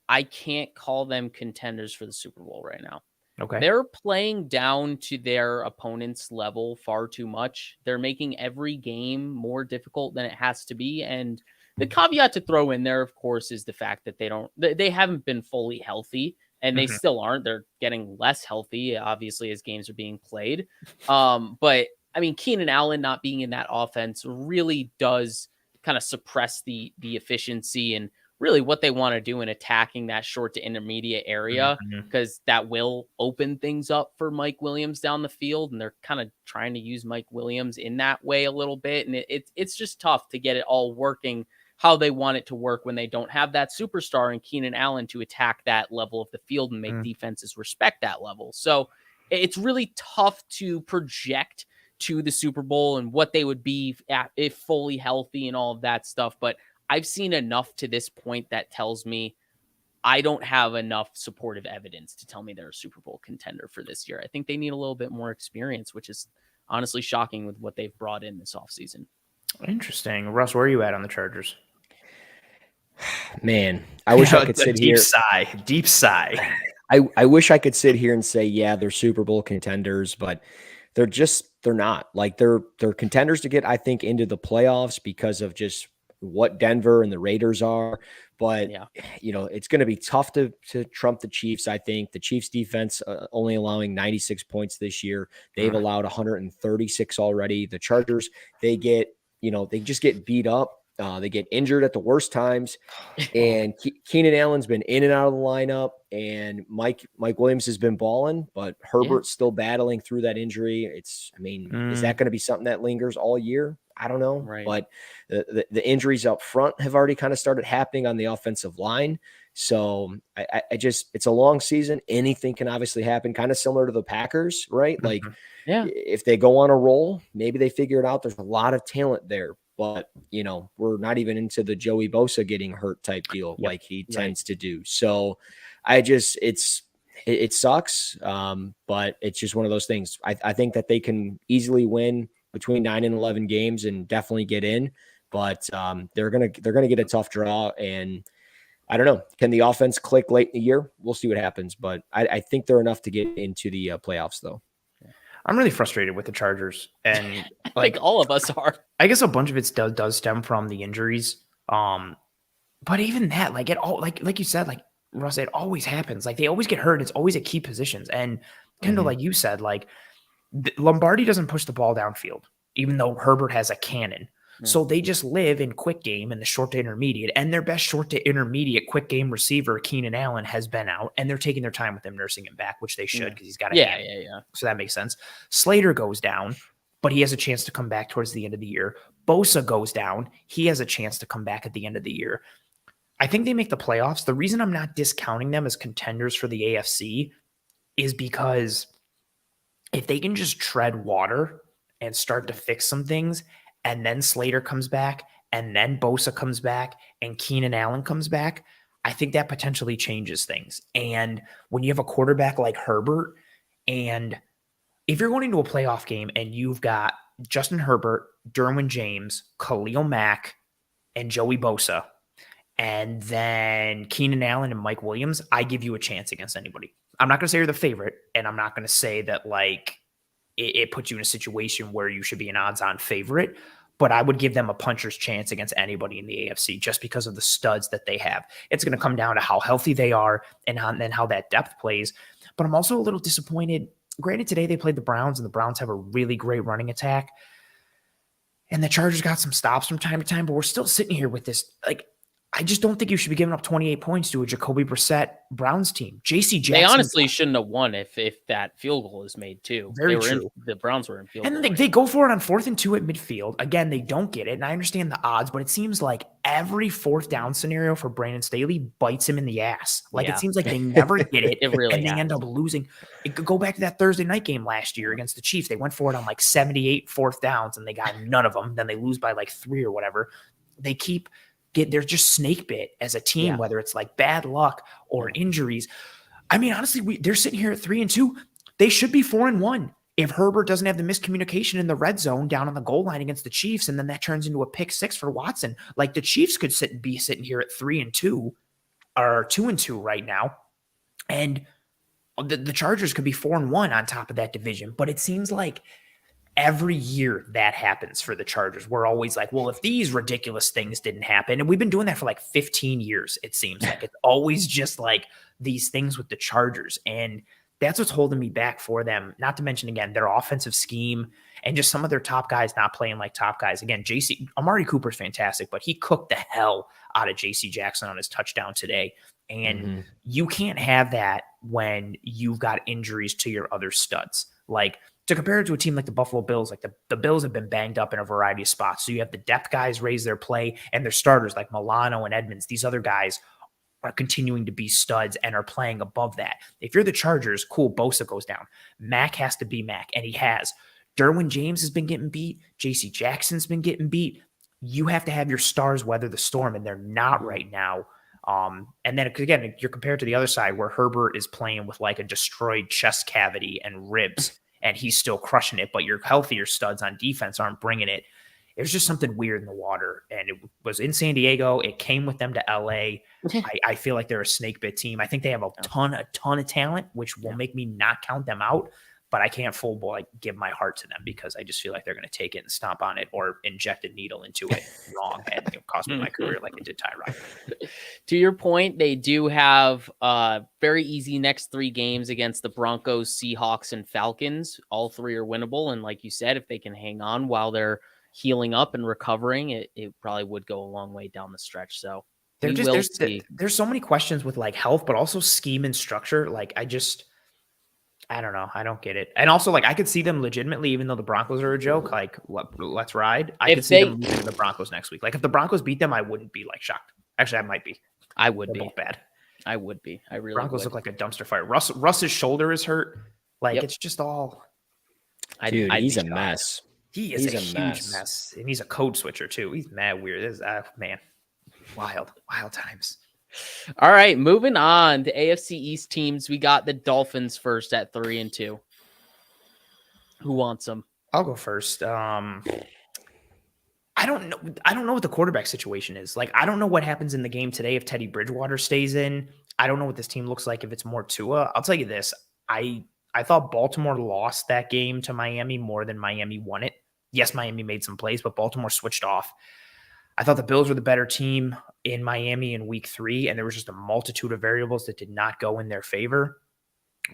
I can't call them contenders for the Super Bowl right now. Okay. They're playing down to their opponent's level far too much. They're making every game more difficult than it has to be. And the caveat to throw in there, of course, is the fact that they haven't been fully healthy. And they still aren't. They're getting less healthy, obviously, as games are being played. But, I mean, Keenan Allen not being in that offense really does kind of suppress the efficiency and really what they want to do in attacking that short to intermediate area because that will open things up for Mike Williams down the field. And they're kind of trying to use Mike Williams in that way a little bit. And it's just tough to get it all working how they want it to work when they don't have that superstar in Keenan Allen to attack that level of the field and make defenses respect that level. So it's really tough to project to the Super Bowl and what they would be if fully healthy and all of that stuff. But I've seen enough to this point that tells me I don't have enough supportive evidence to tell me they're a Super Bowl contender for this year. I think they need a little bit more experience, which is honestly shocking with what they've brought in this offseason. Interesting. Russ, where are you at on the Chargers? Man, I wish I could sit here. Deep sigh. I wish I could sit here and say, yeah, they're Super Bowl contenders, but they're just they're not. Like they're contenders to get, I think, into the playoffs because of just what Denver and the Raiders are. But it's going to be tough to trump the Chiefs. I think the Chiefs defense only allowing 96 points this year. They've allowed 136 already. The Chargers, they just get beat up. They get injured at the worst times. And Keenan Allen's been in and out of the lineup, and Mike Williams has been balling, but Herbert's still battling through that injury. Is that going to be something that lingers all year? I don't know. Right. But the injuries up front have already kind of started happening on the offensive line. So it's a long season. Anything can obviously happen, kind of similar to the Packers, right? Like, if they go on a roll, maybe they figure it out. There's a lot of talent there. But, we're not even into the Joey Bosa getting hurt type deal like he tends to do. So it sucks. But it's just one of those things. I think that they can easily win between 9 and 11 games and definitely get in. But they're going to get a tough draw. And I don't know. Can the offense click late in the year? We'll see what happens. But I think they're enough to get into the playoffs, though. I'm really frustrated with the Chargers, and like all of us are. I guess a bunch of it does stem from the injuries. But even that, like like you said, like Russ, it always happens. Like they always get hurt. It's always at key positions. And Kendall, like you said, like Lombardi doesn't push the ball downfield, even though Herbert has a cannon. So they just live in quick game in the short to intermediate, and their best short to intermediate quick game receiver, Keenan Allen, has been out, and they're taking their time with him nursing him back, which they should because he's got a hand. So that makes sense. Slater goes down, but he has a chance to come back towards the end of the year. Bosa goes down. He has a chance to come back at the end of the year. I think they make the playoffs. The reason I'm not discounting them as contenders for the AFC is because if they can just tread water and start to fix some things, and then Slater comes back, and then Bosa comes back, and Keenan Allen comes back, I think that potentially changes things. And when you have a quarterback like Herbert, and if you're going into a playoff game and you've got Justin Herbert, Derwin James, Khalil Mack, and Joey Bosa, and then Keenan Allen and Mike Williams, I give you a chance against anybody. I'm not going to say you're the favorite, and I'm not going to say that like it puts you in a situation where you should be an odds-on favorite, but I would give them a puncher's chance against anybody in the AFC just because of the studs that they have. It's going to come down to how healthy they are and then how that depth plays. But I'm also a little disappointed. Granted, today they played the Browns, and the Browns have a really great running attack. And the Chargers got some stops from time to time, but we're still sitting here with this. Like, I just don't think you should be giving up 28 points to a Jacoby Brissett Browns team. J.C. Jackson. They honestly shouldn't have won if that field goal is made too. Very true. The Browns were in field goal. And then they go for it on 4th and 2 at midfield. Again, they don't get it. And I understand the odds, but it seems like every 4th down scenario for Brandon Staley bites him in the ass. Like it seems like they never get it. It really and they end up losing. It could go back to that Thursday night game last year against the Chiefs. They went for it on like 78 4th downs and they got none of them. Then they lose by like 3 or whatever. They're just snake bit as a team, whether it's like bad luck or injuries. I mean, honestly, they're sitting here at 3-2. They should be 4-1 if Herbert doesn't have the miscommunication in the red zone down on the goal line against the Chiefs, and then that turns into a pick 6 for Watson. Like the Chiefs could be sitting here at 3-2 or 2-2 right now, and the Chargers could be 4-1 on top of that division. But it seems like every year that happens for the Chargers. We're always like, well, if these ridiculous things didn't happen, and we've been doing that for like 15 years, it seems like it's always just like these things with the Chargers. And that's what's holding me back for them. Not to mention, again, their offensive scheme and just some of their top guys not playing like top guys. Again, Amari Cooper's fantastic, but he cooked the hell out of J.C. Jackson on his touchdown today. And you can't have that when you've got injuries to your other studs. Like, to compare it to a team like the Buffalo Bills, like the Bills have been banged up in a variety of spots. So you have the depth guys raise their play, and their starters like Milano and Edmonds. These other guys are continuing to be studs and are playing above that. If you're the Chargers, cool, Bosa goes down. Mac has to be Mac, and he has. Derwin James has been getting beat. J.C. Jackson's been getting beat. You have to have your stars weather the storm, and they're not right now. And then again, you're compared to the other side where Herbert is playing with like a destroyed chest cavity and ribs, and he's still crushing it, but your healthier studs on defense aren't bringing it. It was just something weird in the water, and it was in San Diego. It came with them to LA. I feel like they're a snake bit team. I think they have a ton of talent, which will make me not count them out. but I can't give my heart to them because I just feel like they're going to take it and stomp on it or inject a needle into it wrong and cost me my career like it did Tyrod. To your point, they do have very easy next 3 games against the Broncos, Seahawks, and Falcons. All 3 are winnable. And like you said, if they can hang on while they're healing up and recovering, it probably would go a long way down the stretch. So there's so many questions with like health, but also scheme and structure. Like I don't know. I don't get it. And also, like, I could see them legitimately, even though the Broncos are a joke, like, let's ride. I could see them losing to the Broncos next week. Like, if the Broncos beat them, I wouldn't be, like, shocked. Actually, I might be. I would They're be. both bad. I would be. I really Broncos would. look like a dumpster fire. Russ's shoulder is hurt. Like, it's just all. Dude, he's a mess. He is a huge mess. And he's a code switcher, too. He's mad weird. This man. Wild times. All right, moving on to AFC East teams. We got the Dolphins first at 3-2. Who wants them? I'll go first. I don't know what the quarterback situation is. Like, I don't know what happens in the game today if Teddy Bridgewater stays in. I don't know what this team looks like if it's more Tua. I'll tell you this. I thought Baltimore lost that game to Miami more than Miami won it. Yes, Miami made some plays, but Baltimore switched off. I thought the Bills were the better team in Miami in week 3, and there was just a multitude of variables that did not go in their favor.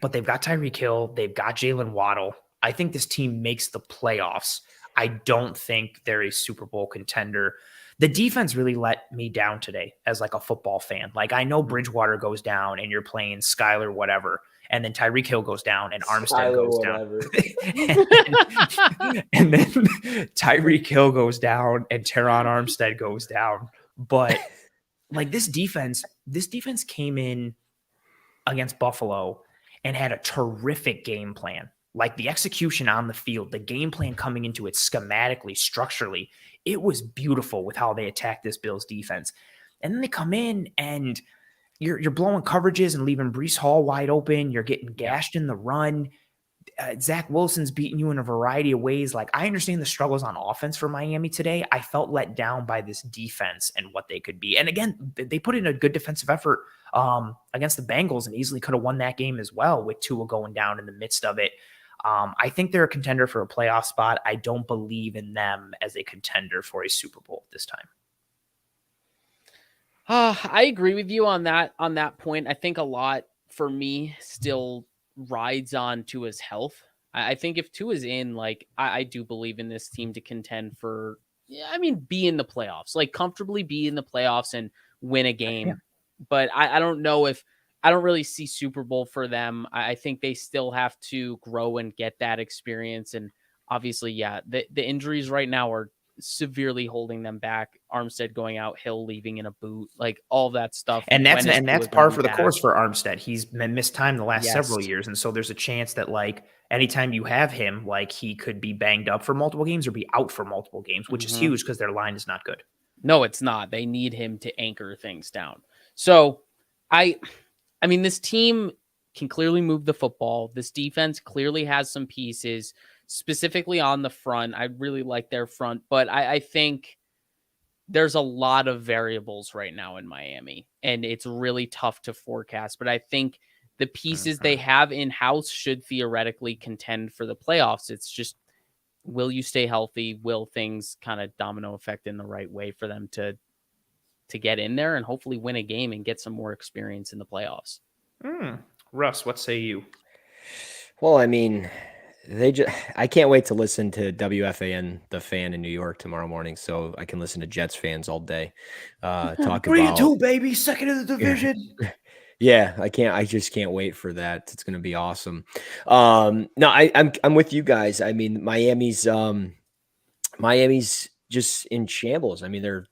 But they've got Tyreek Hill. They've got Jalen Waddle. I think this team makes the playoffs. I don't think they're a Super Bowl contender. The defense really let me down today as like a football fan. Like I know Bridgewater goes down and you're playing Skyler whatever, and then Tyreek Hill goes down and Armstead goes down. and then Tyreek Hill goes down and Teron Armstead goes down. But like this defense came in against Buffalo and had a terrific game plan. Like the execution on the field, the game plan coming into it schematically, structurally, it was beautiful with how they attacked this Bills defense. And then they come in and you're blowing coverages and leaving Breece Hall wide open. You're getting gashed in the run. Zach Wilson's beating you in a variety of ways. Like I understand the struggles on offense for Miami today. I felt let down by this defense and what they could be. And again, they put in a good defensive effort against the Bengals and easily could have won that game as well with Tua going down in the midst of it. I think they're a contender for a playoff spot. I don't believe in them as a contender for a Super Bowl this time. I agree with you on that point. I think a lot for me still rides on Tua's health. I think if Tua's in, like I do believe in this team to contend for, be in the playoffs, like comfortably be in the playoffs and win a game. Yeah. But I don't know if I don't really see Super Bowl for them. I think they still have to grow and get that experience. And obviously, the injuries right now are severely holding them back. Armstead going out, Hill leaving in a boot, like all that stuff. And that's par for the course for Armstead. He's missed time the last several years. And so there's a chance that like anytime you have him, like he could be banged up for multiple games or be out for multiple games, which is huge because their line is not good. No, it's not. They need him to anchor things down. So this team can clearly move the football. This defense clearly has some pieces, specifically on the front. I really like their front, but I think there's a lot of variables right now in Miami, and it's really tough to forecast. But I think the pieces they have in-house should theoretically contend for the playoffs. It's just, will you stay healthy? Will things kind of domino effect in the right way for them to get in there and hopefully win a game and get some more experience in the playoffs? Russ, what say you? Well, I can't wait to listen to WFAN, The Fan in New York tomorrow morning, so I can listen to Jets fans all day. Talk 3-2, baby, second in the division. Yeah, I just can't wait for that. It's going to be awesome. No, I'm with you guys. Miami's just in shambles. They're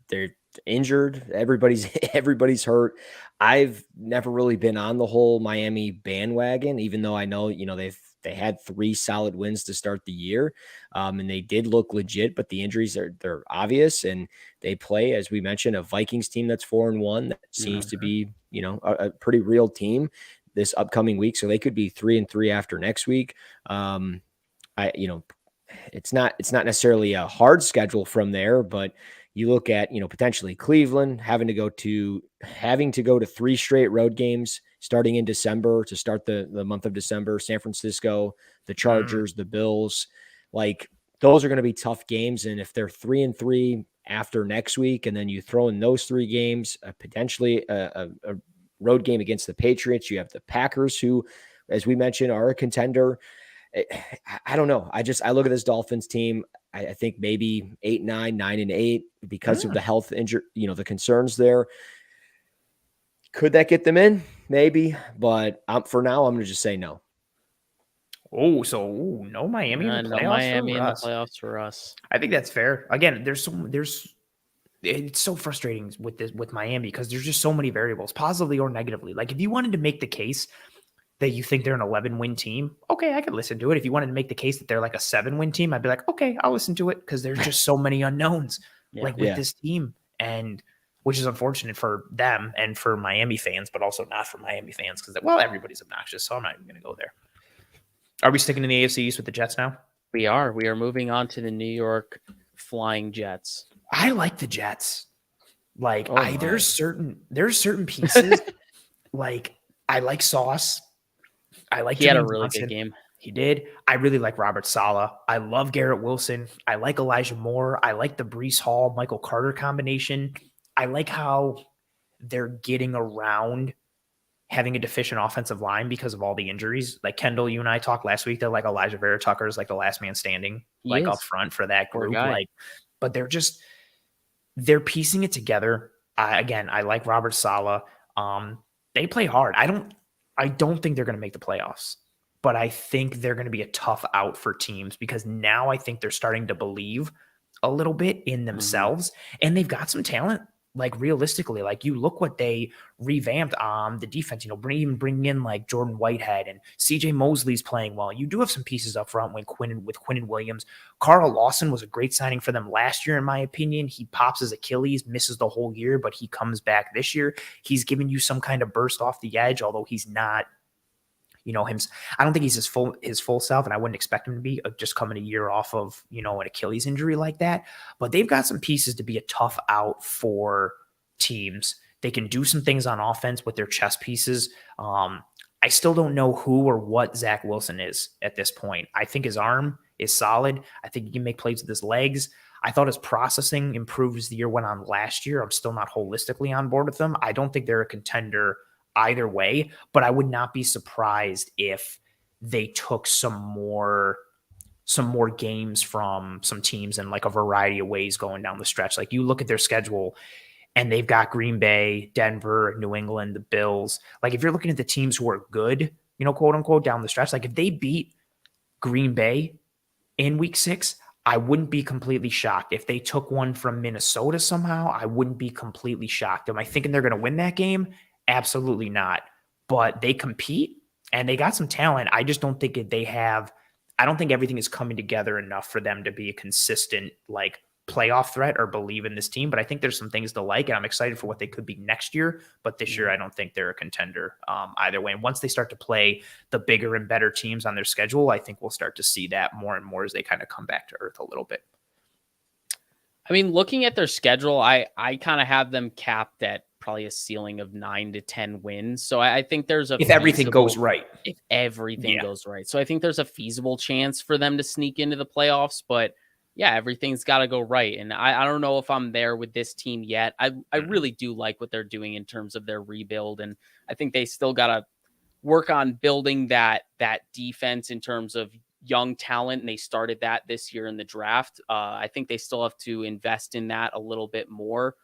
injured. Everybody's hurt. I've never really been on the whole Miami bandwagon, even though I know, they had 3 solid wins to start the year. And they did look legit, but the injuries they're obvious, and they play, as we mentioned, a Vikings team that's 4-1 that seems to be, a pretty real team this upcoming week. So they could be 3-3 after next week. It's not necessarily a hard schedule from there, but You look at, potentially Cleveland having to go to 3 straight road games starting in December to start the month of December, San Francisco, the Chargers, the Bills, like those are going to be tough games. And if they're 3-3 after next week, and then you throw in those 3 games, potentially a road game against the Patriots, you have the Packers who, as we mentioned, are a contender. I don't know. I look at this Dolphins team. I think maybe 8-9, 9-8 because of the health injury, the concerns there. Could that get them in? Maybe, but for now, I'm going to just say no. No Miami in the playoffs. No Miami for in the us. playoffs for us. I think that's fair. Again, it's so frustrating with Miami because there's just so many variables, positively or negatively. Like if you wanted to make the case that you think they're an 11-win team, okay, I could listen to it. If you wanted to make the case that they're like a 7-win team, I'd be like, okay, I'll listen to it because there's just so many unknowns with this team, and which is unfortunate for them and for Miami fans, but also not for Miami fans because, everybody's obnoxious, so I'm not even going to go there. Are we sticking in the AFC East with the Jets now? We are. We are moving on to the New York Flying Jets. I like the Jets. Like there's certain pieces. Like I like Sauce. I like he had a Jermaine really Johnson. good game. He did. I really like Robert Saleh. I love Garrett Wilson. I like Elijah Moore. I like the Breece Hall, Michael Carter combination. I like how they're getting around having a deficient offensive line because of all the injuries. Like Kendall, you and I talked last week that like Elijah Vera Tucker is like the last man standing, up front for that group. But they're piecing it together. I like Robert Saleh. They play hard. I don't think they're going to make the playoffs, but I think they're going to be a tough out for teams because now I think they're starting to believe a little bit in themselves, and they've got some talent. Like realistically, like you look what they revamped on the defense, bringing in like Jordan Whitehead and CJ Mosley's playing well. You do have some pieces up front with Quinnen Williams. Carl Lawson was a great signing for them last year, in my opinion. He pops his Achilles, misses the whole year, but he comes back this year. He's giving you some kind of burst off the edge, although he's not, him. I don't think he's his full self, and I wouldn't expect him to be just coming a year off of, an Achilles injury like that. But they've got some pieces to be a tough out for teams. They can do some things on offense with their chess pieces. I still don't know who or what Zach Wilson is at this point. I think his arm is solid. I think he can make plays with his legs. I thought his processing improved as the year went on last year. I'm still not holistically on board with them. I don't think they're a contender either way, but I would not be surprised if they took some more games from some teams in like a variety of ways going down the stretch. Like you look at their schedule and they've got Green Bay, Denver, New England, the Bills. Like if you're looking at the teams who are good, quote unquote, down the stretch, like if they beat Green Bay in week 6, I wouldn't be completely shocked. If they took one from Minnesota somehow, I wouldn't be completely shocked. Am I thinking they're going to win that game? Absolutely not. But they compete and they got some talent. I just don't think I don't think everything is coming together enough for them to be a consistent like playoff threat or believe in this team. But I think there's some things to like, and I'm excited for what they could be next year. But this year, I don't think they're a contender either way. And once they start to play the bigger and better teams on their schedule, I think we'll start to see that more and more as they kind of come back to earth a little bit. I mean, looking at their schedule, I kind of have them capped at probably a ceiling of 9 to 10 wins. So I think there's if everything goes right. If everything goes right. So I think there's a feasible chance for them to sneak into the playoffs, but yeah, everything's got to go right. And I don't know if I'm there with this team yet. I really do like what they're doing in terms of their rebuild. And I think they still got to work on building that defense in terms of young talent. And they started that this year in the draft. I think they still have to invest in that a little bit more,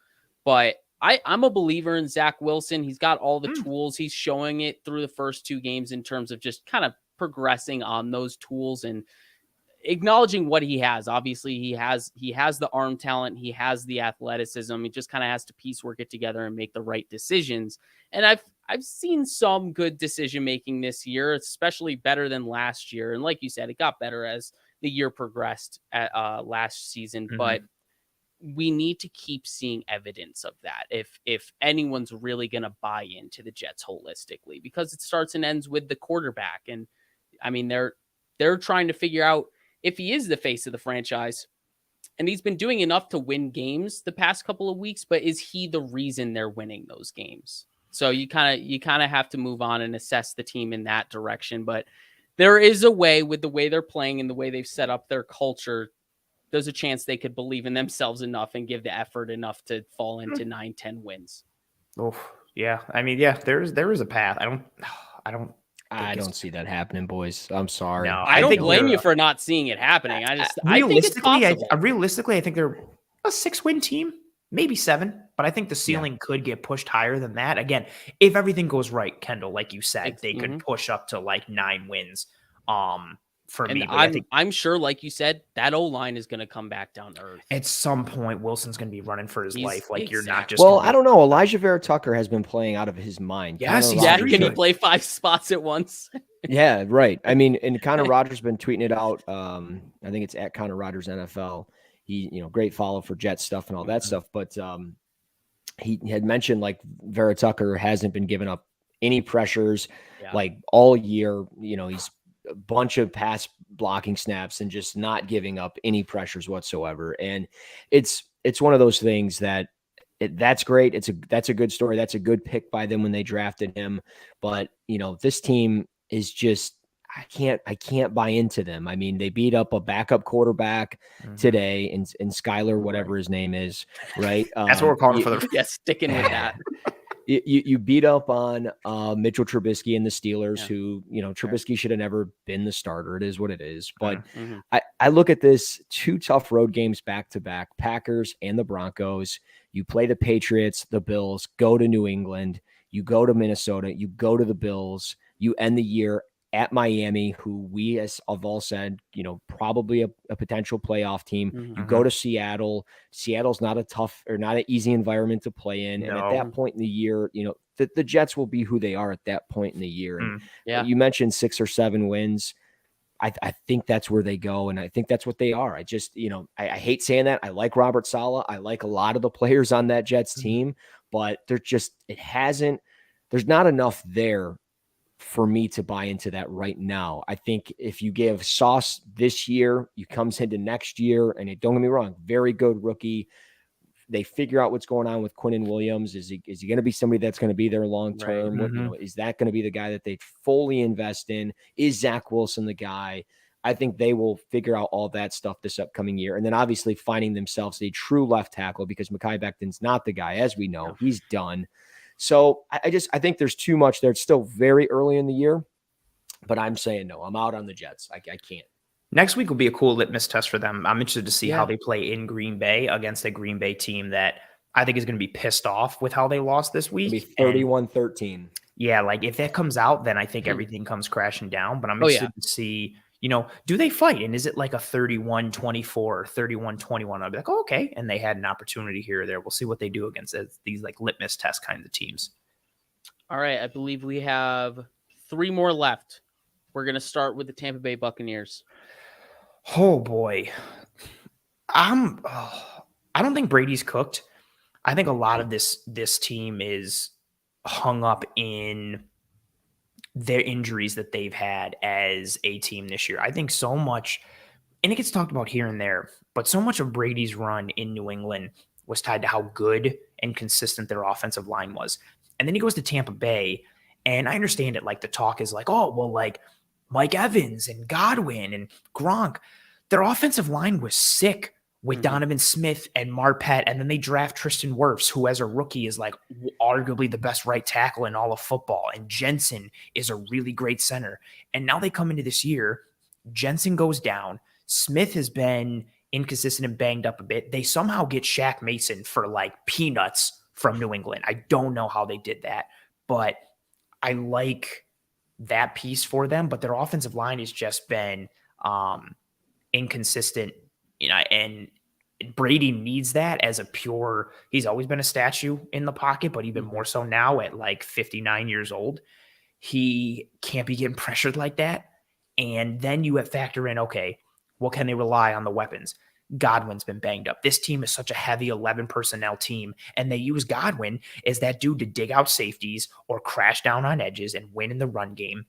but I'm a believer in Zach Wilson. He's got all the tools. He's showing it through the first 2 games in terms of just kind of progressing on those tools and acknowledging what he has. Obviously, he has the arm talent. He has the athleticism. He just kind of has to piecework it together and make the right decisions. And I've seen some good decision making this year, especially better than last year. And like you said, it got better as the year progressed at last season. But we need to keep seeing evidence of that if anyone's really going to buy into the Jets holistically, because it starts and ends with the quarterback. And I mean, they're trying to figure out if he is the face of the franchise, And he's been doing enough to win games the past couple of weeks, but is he the reason they're winning those games? So you kind of have to move on and assess the team in that direction. But there is a way, with the way they're playing and the way they've set up their culture, there's a chance they could believe in themselves enough and give the effort enough to fall into 9-10 wins. Oh, yeah. I mean, yeah, there is a path. I don't see that happening, boys. I'm sorry. No, I don't think blame they're- you for not seeing it happening. I think it's possible. Realistically, I think they're a 6-win team, maybe 7, but I think the ceiling could get pushed higher than that. Again, if everything goes right, Kendall, like you said, they could push up to like 9 wins. For me, I'm sure, like you said, that O-line is going to come back down to earth. At some point, Wilson's going to be running for his life. Like you're not just. Well, I don't know. Elijah Vera Tucker has been playing out of his mind. Yes, can he play 5 spots at once? Yeah, right. I mean, and Connor Rogers been tweeting it out. I think it's at Connor Rogers NFL. He, great follow for Jet stuff and all that stuff. But he had mentioned like Vera Tucker hasn't been giving up any pressures like all year. He's a bunch of pass blocking snaps and just not giving up any pressures whatsoever. And it's one of those things that that's great. That's a good story. That's a good pick by them when they drafted him. But this team is just, I can't buy into them. I mean, they beat up a backup quarterback today in Skyler, whatever his name is, right? That's what we're calling for the sticking with that. You beat up on Mitchell Trubisky and the Steelers, who, Trubisky should have never been the starter. It is what it is. But I look at this 2 tough road games back to back, Packers and the Broncos. You play the Patriots, the Bills, go to New England, you go to Minnesota, you go to the Bills, you end the year at Miami, who we have all said, probably a potential playoff team. You go to Seattle. Seattle's not a tough or not an easy environment to play in. No. And at that point in the year, the Jets will be who they are at that point in the year. And you mentioned 6 or 7 wins. I think that's where they go. And I think that's what they are. I just, I hate saying that. I like Robert Saleh. I like a lot of the players on that Jets team, but there's not enough there for me to buy into that right now. I think if you give Sauce this year, he comes into next year, and don't get me wrong, very good rookie. They figure out what's going on with Quinnen Williams. Is he going to be somebody that's going to be there long term? Right. Is that going to be the guy that they fully invest in? Is Zach Wilson the guy? I think they will figure out all that stuff this upcoming year. And then obviously finding themselves a true left tackle, because Mekhi Becton's not the guy, as we know. He's done. So I think there's too much there. It's still very early in the year, but I'm saying no. I'm out on the Jets. I can't. Next week will be a cool litmus test for them. I'm interested to see how they play in Green Bay against a Green Bay team that I think is going to be pissed off with how they lost this week. It'll be 31-13. Yeah, like if that comes out, then I think everything comes crashing down. But I'm interested to see, do they fight? And is it like a 31-24 or 31-21? I'll be like, oh, okay. And they had an opportunity here or there. We'll see what they do against these like litmus test kinds of teams. All right. I believe we have 3 more left. We're going to start with the Tampa Bay Buccaneers. Oh boy. I don't think Brady's cooked. I think a lot of this team is hung up in their injuries that they've had as a team this year. I think so much, and it gets talked about here and there, but so much of Brady's run in New England was tied to how good and consistent their offensive line was. And then he goes to Tampa Bay, and I understand it. Like the talk is like, oh, well, like Mike Evans and Godwin and Gronk, their offensive line was sick with Donovan Smith and Marpet, and then they draft Tristan Wirfs, who as a rookie is like arguably the best right tackle in all of football, and Jensen is a really great center. And now they come into this year, Jensen goes down, Smith has been inconsistent and banged up a bit. They somehow get Shaq Mason for like peanuts from New England. I don't know how they did that, but I like that piece for them. But their offensive line has just been inconsistent. And Brady needs that as he's always been a statue in the pocket, but even more so now at like 59 years old. He can't be getting pressured like that. And then you factor in, okay, well, can they rely on the weapons? Godwin's been banged up. This team is such a heavy 11 personnel team, and they use Godwin as that dude to dig out safeties or crash down on edges and win in the run game.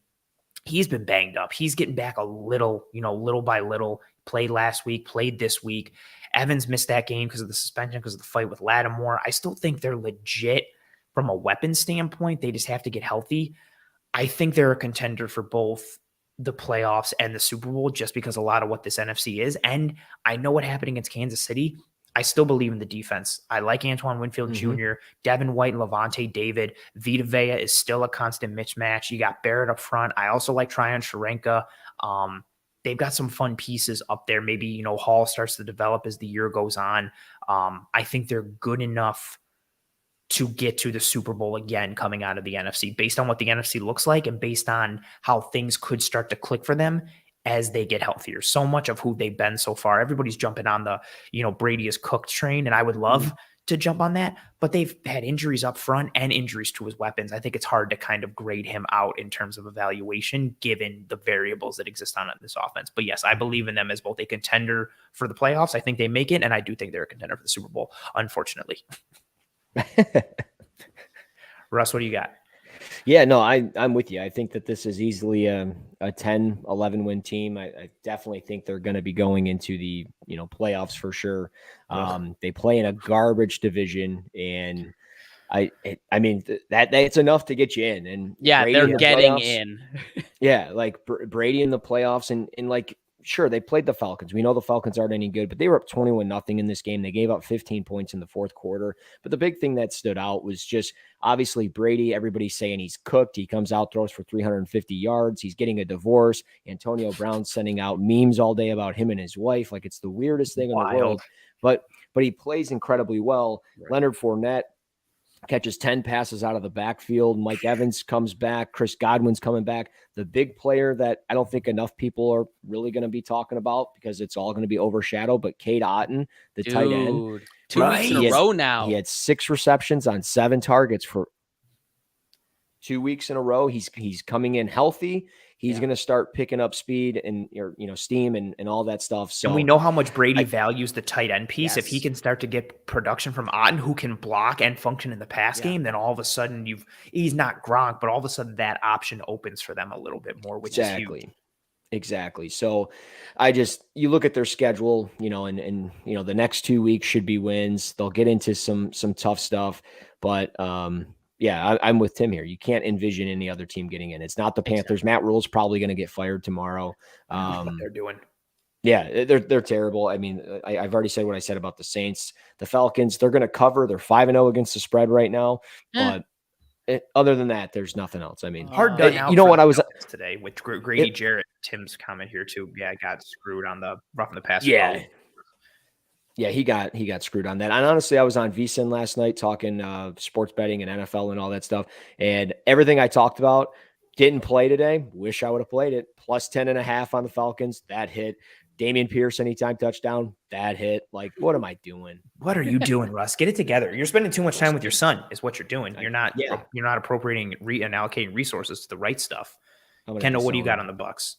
He's been banged up. He's getting back a little, little by little. Played last week, played this week. Evans missed that game because of the suspension, because of the fight with Lattimore. I still think they're legit from a weapon standpoint. They just have to get healthy. I think they're a contender for both the playoffs and the Super Bowl just because a lot of what this NFC is. And I know what happened against Kansas City. I still believe in the defense. I like Antoine Winfield Jr., Devin White, and Levante David. Vita Vea is still a constant mismatch. You got Barrett up front. I also like Tryon Sharenka. They've got some fun pieces up there. Maybe, Hall starts to develop as the year goes on. I think they're good enough to get to the Super Bowl again coming out of the NFC based on what the NFC looks like and based on how things could start to click for them as they get healthier. So much of who they've been so far, everybody's jumping on the, Brady is cooked train, and I would love to jump on that, but they've had injuries up front and injuries to his weapons. I think it's hard to kind of grade him out in terms of evaluation given the variables that exist on this offense. But yes, I believe in them as both a contender for the playoffs. I think they make it, and I do think they're a contender for the Super Bowl, unfortunately. Russ, what do you got? Yeah, no, I'm with you. I think that this is easily a 10, 11 win team. I definitely think they're going to be going into the, playoffs for sure. They play in a garbage division, and I mean, that's enough to get you in. And yeah, Brady they're getting playoffs, in. Yeah, like Brady in the playoffs, and like, sure, they played the Falcons. We know the Falcons aren't any good, but they were up 21-0 in this game. They gave up 15 points in the fourth quarter. But the big thing that stood out was just obviously Brady. Everybody's saying he's cooked. He comes out, throws for 350 yards. He's getting a divorce. Antonio Brown's sending out memes all day about him and his wife. Like, it's the weirdest thing in the world. But he plays incredibly well. Right. Leonard Fournette catches 10 passes out of the backfield. Mike Evans comes back. Chris Godwin's coming back. The big player that I don't think enough people are really going to be talking about because it's all going to be overshadowed, but Cade Otton, the tight end. 2 weeks in a row now. He had 6 receptions on 7 targets for 2 weeks in a row. He's coming in healthy. He's going to start picking up speed and steam and all that stuff. So, and we know how much Brady values the tight end piece. Yes. If he can start to get production from Otton, who can block and function in the pass game, then all of a sudden he's not Gronk, but all of a sudden that option opens for them a little bit more, which is huge. Exactly. So you look at their schedule, and the next 2 weeks should be wins. They'll get into some tough stuff, but yeah, I'm with Tim here. You can't envision any other team getting in. It's not the Panthers. Exactly. Matt Rule's probably going to get fired tomorrow. What they're doing. Yeah, they're terrible. I mean, I've already said what I said about the Saints. The Falcons, they're going to cover. They're 5-0 against the spread right now. But other than that, there's nothing else. I mean, hard done out. You know what I was today with Grady Jarrett. Tim's comment here too. Yeah, I got screwed on the roughing the passer. Yeah. Yeah, he got screwed on that. And honestly, I was on VSiN last night talking sports betting and NFL and all that stuff. And everything I talked about didn't play today. Wish I would have played it. Plus 10.5 on the Falcons. That hit. Damian Pierce, anytime touchdown. That hit. Like, what am I doing? What are you doing, Russ? Get it together. You're spending too much time with your son is what you're doing. You're not appropriating and allocating resources to the right stuff. Kendall, what do you got on the Bucs?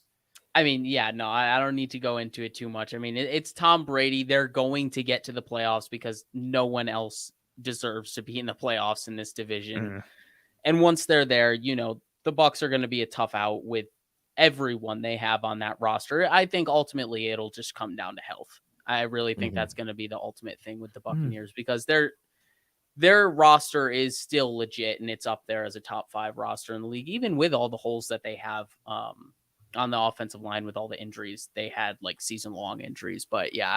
I mean, yeah, no, I don't need to go into it too much. I mean, it's Tom Brady. They're going to get to the playoffs because no one else deserves to be in the playoffs in this division. And once they're there, the Bucs are going to be a tough out with everyone they have on that roster. I think ultimately it'll just come down to health. I really think that's going to be the ultimate thing with the Buccaneers because their roster is still legit and it's up there as a top 5 roster in the league, even with all the holes that they have on the offensive line with all the injuries. They had like season-long injuries. But yeah,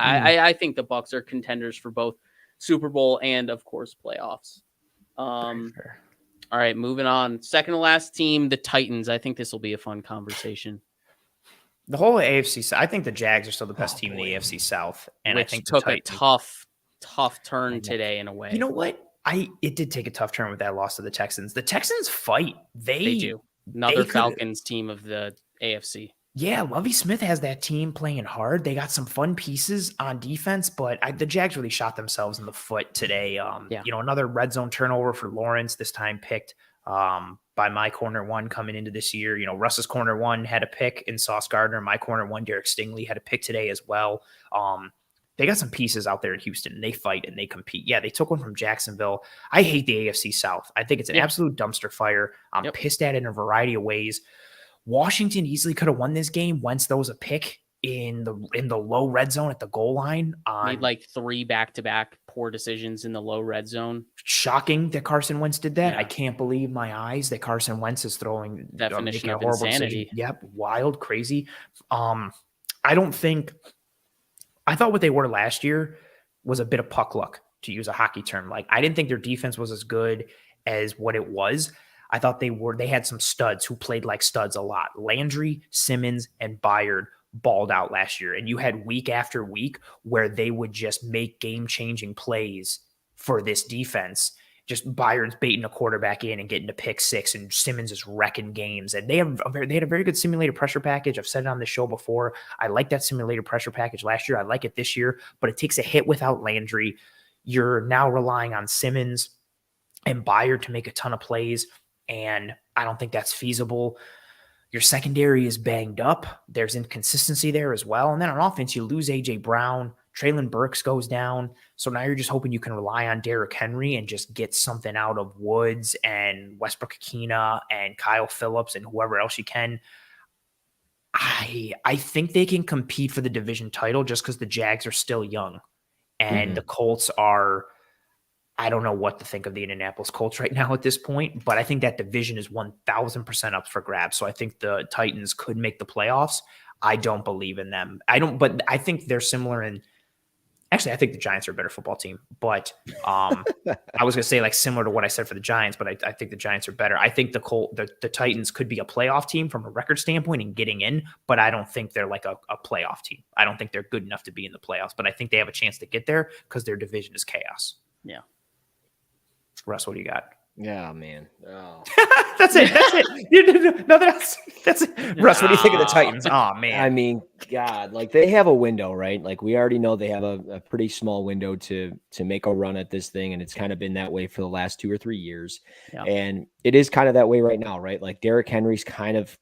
I think the Bucs are contenders for both Super Bowl and, of course, playoffs. All right, moving on. Second to last team, the Titans. I think this will be a fun conversation. The whole AFC, I think the Jags are still the best team in the AFC South. And which I think took a tough turn today in a way. You know what? It did take a tough turn with that loss to the Texans. The Texans fight. They do. Another Falcons team of the AFC. Yeah, Lovie Smith has that team playing hard. They got some fun pieces on defense, but the Jags really shot themselves in the foot today. Another red zone turnover for Lawrence, this time picked by my corner one coming into this year. Russ's corner one had a pick in Sauce Gardner. My corner one, Derek Stingley, had a pick today as well. They got some pieces out there in Houston, and they fight and they compete. Yeah, they took one from Jacksonville. I hate the AFC South. I think it's an absolute dumpster fire. I'm pissed at it in a variety of ways. Washington easily could have won this game. Wentz throws a pick in the low red zone at the goal line. Made like 3 back-to-back poor decisions in the low red zone. Shocking that Carson Wentz did that. Yeah. I can't believe my eyes that Carson Wentz is throwing Definition making a of horrible insanity. decision. Yep, wild, crazy. I thought what they were last year was a bit of puck luck, to use a hockey term. Like, I didn't think their defense was as good as what it was. I thought they had some studs who played like studs a lot. Landry, Simmons, and Byard balled out last year. And you had week after week where they would just make game-changing plays for this defense. Just Byard's baiting a quarterback in and getting a pick six, and Simmons is wrecking games. And they had a very good simulated pressure package. I've said it on the show before. I like that simulated pressure package last year. I like it this year, but it takes a hit without Landry. You're now relying on Simmons and Byard to make a ton of plays, and I don't think that's feasible. Your secondary is banged up. There's inconsistency there as well. And then on offense, you lose A.J. Brown. Traylon Burks goes down. So now you're just hoping you can rely on Derrick Henry and just get something out of Woods and Westbrook-Akina and Kyle Phillips and whoever else you can. I think they can compete for the division title just because the Jags are still young. And the Colts are, I don't know what to think of the Indianapolis Colts right now at this point, but I think that division is 1,000% up for grabs. So I think the Titans could make the playoffs. I don't believe in them. But I think they're similar in, actually, I think the Giants are a better football team, but I was going to say like similar to what I said for the Giants, but I think the Giants are better. I think the Titans could be a playoff team from a record standpoint and getting in, but I don't think they're like a playoff team. I don't think they're good enough to be in the playoffs, but I think they have a chance to get there because their division is chaos. Yeah. Russ, what do you got? Yeah, man. Oh. That's it. Nothing else. That's it. Russ, what do you think of the Titans? Oh, man. I mean, God, like they have a window, right? Like we already know they have a pretty small window to make a run at this thing. And it's kind of been that way for the last 2 or 3 years. Yeah. And it is kind of that way right now, right? Like Derrick Henry's kind of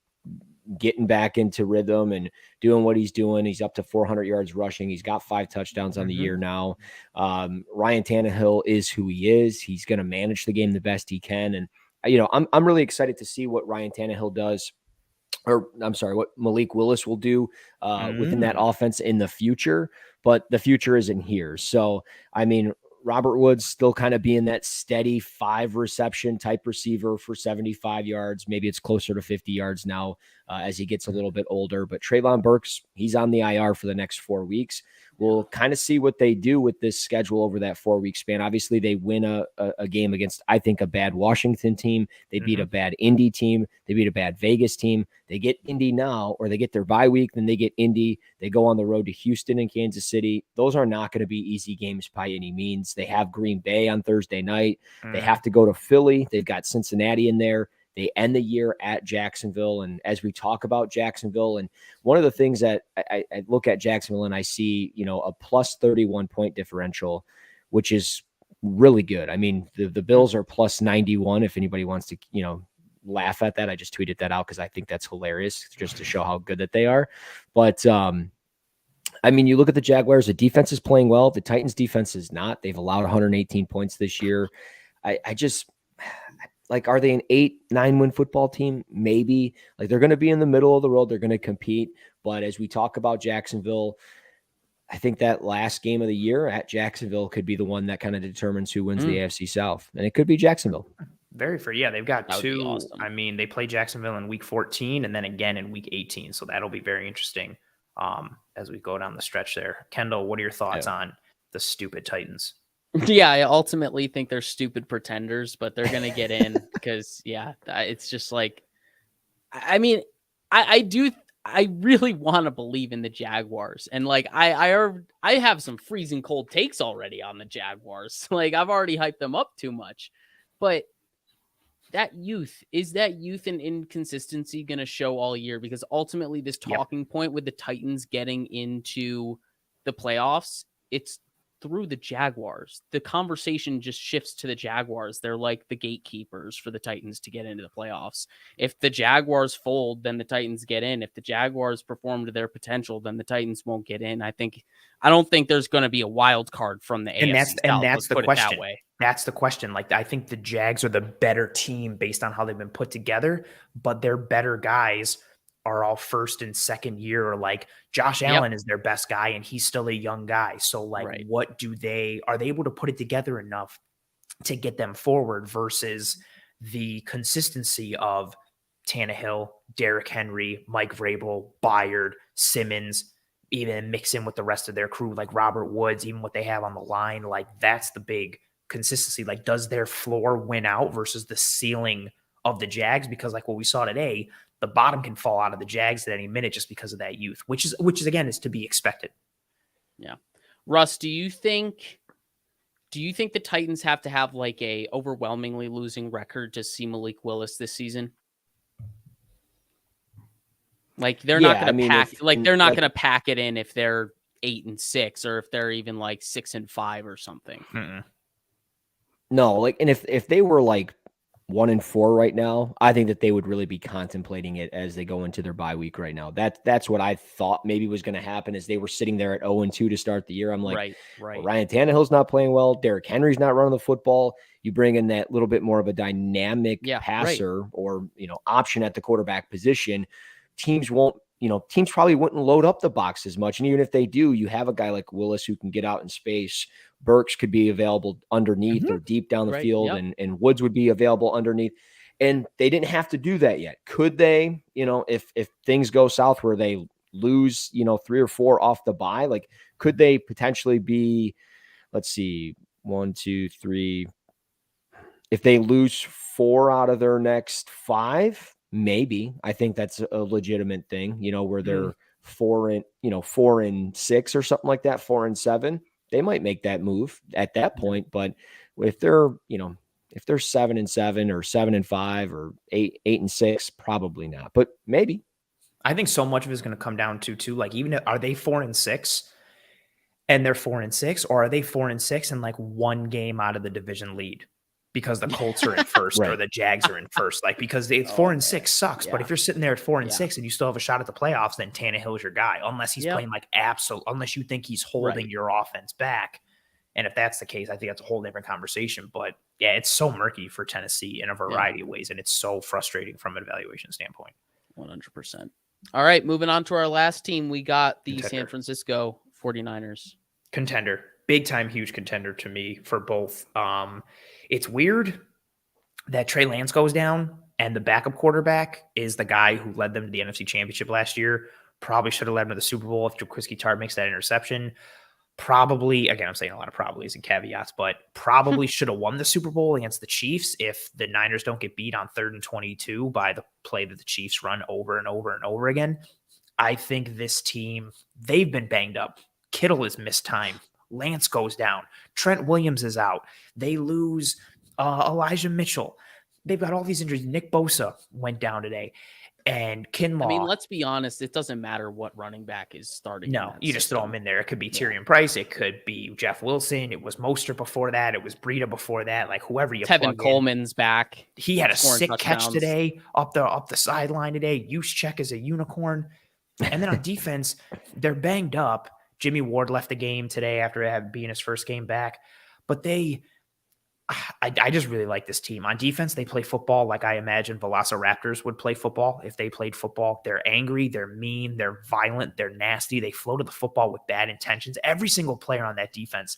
getting back into rhythm and doing what he's doing. He's up to 400 yards rushing. He's got 5 touchdowns on the year now. Ryan Tannehill is who he is. He's going to manage the game the best he can. And, you know, I'm really excited to see what Ryan Tannehill does, or I'm sorry, what Malik Willis will do within that offense in the future, but the future isn't here. So, I mean, Robert Woods still kind of being that steady 5 reception type receiver for 75 yards. Maybe it's closer to 50 yards now as he gets a little bit older. But Traylon Burks, he's on the IR for the next 4 weeks. We'll kind of see what they do with this schedule over that 4-week span. Obviously, they win a game against, I think, a bad Washington team. They beat a bad Indy team. They beat a bad Vegas team. They get Indy now, or they get their bye week, then they get Indy. They go on the road to Houston and Kansas City. Those are not going to be easy games by any means. They have Green Bay on Thursday night. They have to go to Philly. They've got Cincinnati in there. They end the year at Jacksonville. And as we talk about Jacksonville, and one of the things that I look at Jacksonville and I see, you know, a plus 31 point differential, which is really good. I mean, the Bills are plus 91. If anybody wants to, you know, laugh at that, I just tweeted that out because I think that's hilarious just to show how good that they are. But, I mean, you look at the Jaguars, the defense is playing well. The Titans defense is not. They've allowed 118 points this year. I just, like, are they an 8-9 win football team? Maybe. Like, they're going to be in the middle of the road. They're going to compete. But as we talk about Jacksonville, I think that last game of the year at Jacksonville could be the one that kind of determines who wins the AFC South. And it could be Jacksonville. Very fair. Yeah, they've got That would 2. be awesome. I mean, they play Jacksonville in week 14 and then again in week 18. So that'll be very interesting as we go down the stretch there. Kendall, what are your thoughts on the stupid Titans? Yeah, I ultimately think they're stupid pretenders, but they're going to get in because, it's just like, I mean, I really want to believe in the Jaguars. And like, I have some freezing cold takes already on the Jaguars. Like, I've already hyped them up too much, but that youth and inconsistency going to show all year? Because ultimately this talking point with the Titans getting into the playoffs, it's through the Jaguars. The conversation just shifts to the Jaguars. They're like the gatekeepers for the Titans to get into the playoffs. If the Jaguars fold, then the Titans get in. If the Jaguars perform to their potential, then the Titans won't get in. I don't think there's going to be a wild card from the AFC South. And that's the question. That's the question. Like, I think the Jags are the better team based on how they've been put together, but they're better guys are all first and second year, or like Josh Allen is their best guy and he's still a young guy. So like, what are they able to put it together enough to get them forward versus the consistency of Tannehill, Derrick Henry, Mike Vrabel, Byard, Simmons, even mix in with the rest of their crew, like Robert Woods, even what they have on the line. Like that's the big consistency. Like, does their floor win out versus the ceiling of the Jags? Because like what we saw today, the bottom can fall out of the Jags at any minute just because of that youth, which is again, is to be expected. Yeah. Russ, do you think the Titans have to have like a overwhelmingly losing record to see Malik Willis this season? Like they're not going to pack. They're not going to pack it in if they're 8-6 or if they're even like 6-5 or something. No, like, and if they were like 1-4 right now, I think that they would really be contemplating it as they go into their bye week right now. That's what I thought maybe was going to happen, as they were sitting there at 0-2 to start the year. I'm like, right. Well, Ryan Tannehill's not playing well. Derrick Henry's not running the football. You bring in that little bit more of a dynamic passer or, option at the quarterback position. Teams probably wouldn't load up the box as much. And even if they do, you have a guy like Willis who can get out in space. Burks could be available underneath or deep down the field, and Woods would be available underneath. And they didn't have to do that yet. Could they, if things go south where they lose, 3 or 4 off the bye, like, could they potentially be, let's see, 1, 2, 3, if they lose 4 out of their next 5, maybe. I think that's a legitimate thing, where they're 4-6 or something like that, 4-7. They might make that move at that point. But if they're, if they're 7-7 or 7-5 or 8-6, probably not. But maybe. I think so much of it is going to come down to like, even are they 4-6 and they're 4-6, or are they 4-6 and like 1 game out of the division lead? Because the Colts are in first or the Jags are in first, like, because 4-6 sucks. But if you're sitting there at 4-6 and you still have a shot at the playoffs, then Tannehill is your guy, unless he's playing like unless you think he's holding your offense back. And if that's the case, I think that's a whole different conversation. But yeah, it's so murky for Tennessee in a variety of ways. And it's so frustrating from an evaluation standpoint. 100%. All right, moving on to our last team. We got the San Francisco 49ers. Contender. Big time, huge contender to me for both. It's weird that Trey Lance goes down and the backup quarterback is the guy who led them to the NFC Championship last year. Probably should have led them to the Super Bowl if Jaquiski Tartt makes that interception. Probably, again, I'm saying a lot of probablys and caveats, but probably should have won the Super Bowl against the Chiefs if the Niners don't get beat on 3rd and 22 by the play that the Chiefs run over and over and over again. I think this team, they've been banged up. Kittle has missed time. Lance goes down. Trent Williams is out. They lose Elijah Mitchell. They've got all these injuries. Nick Bosa went down today. And Kinlaw. I mean, let's be honest. It doesn't matter what running back is starting. No, you just throw him in there. It could be Tyrion Price. It could be Jeff Wilson. It was Mostert before that. It was Breida before that. Like, whoever you Tevin Coleman's back. He had a sick catch today up the sideline today. Juszczyk is a unicorn. And then on defense, they're banged up. Jimmy Ward left the game today after being his first game back. But I just really like this team. On defense, they play football like I imagine Velociraptors would play football if they played football. They're angry, they're mean, they're violent, they're nasty. They flow to the football with bad intentions. Every single player on that defense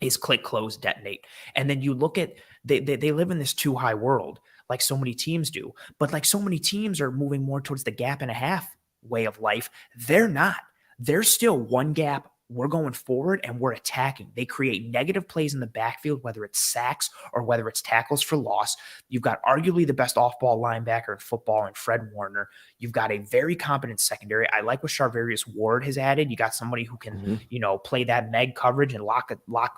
is click, close, detonate. And then you look at, they live in this too high world like so many teams do. But like so many teams are moving more towards the gap and a half way of life. They're not. They're still one gap. We're going forward and we're attacking. They create negative plays in the backfield, whether it's sacks or whether it's tackles for loss. You've got arguably the best off-ball linebacker in football in Fred Warner. You've got a very competent secondary. I like what Charvarius Ward has added. You got somebody who can, play that meg coverage and lock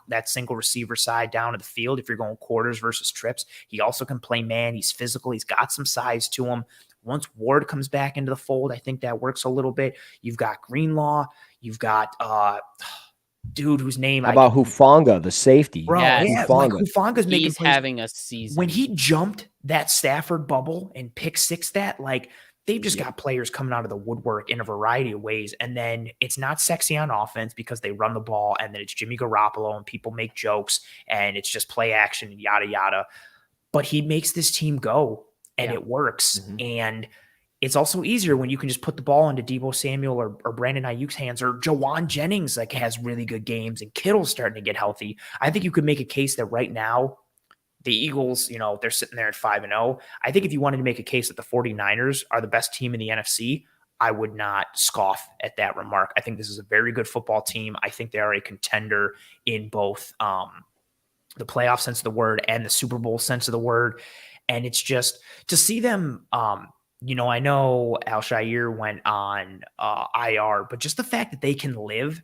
that single receiver side down to the field if you're going quarters versus trips. He also can play man. He's physical. He's got some size to him. Once Ward comes back into the fold, I think that works a little bit. You've got Greenlaw. You've got dude whose name How about Hufanga, the safety? Bro, Hufanga's making He's plays. Having a season. When he jumped that Stafford bubble and pick six that, like, they've just got players coming out of the woodwork in a variety of ways. And then it's not sexy on offense because they run the ball and then it's Jimmy Garoppolo and people make jokes and it's just play action and yada, yada. But he makes this team go and it works. And it's also easier when you can just put the ball into Deebo Samuel or Brandon Ayuk's hands, or Jawan Jennings like has really good games, and Kittle's starting to get healthy. I think you could make a case that right now the Eagles, they're sitting there at 5-0. I think if you wanted to make a case that the 49ers are the best team in the NFC, I would not scoff at that remark. I think this is a very good football team. I think they are a contender in both the playoff sense of the word and the Super Bowl sense of the word. And it's just to see them, I know Al-Shaair went on IR, but just the fact that they can live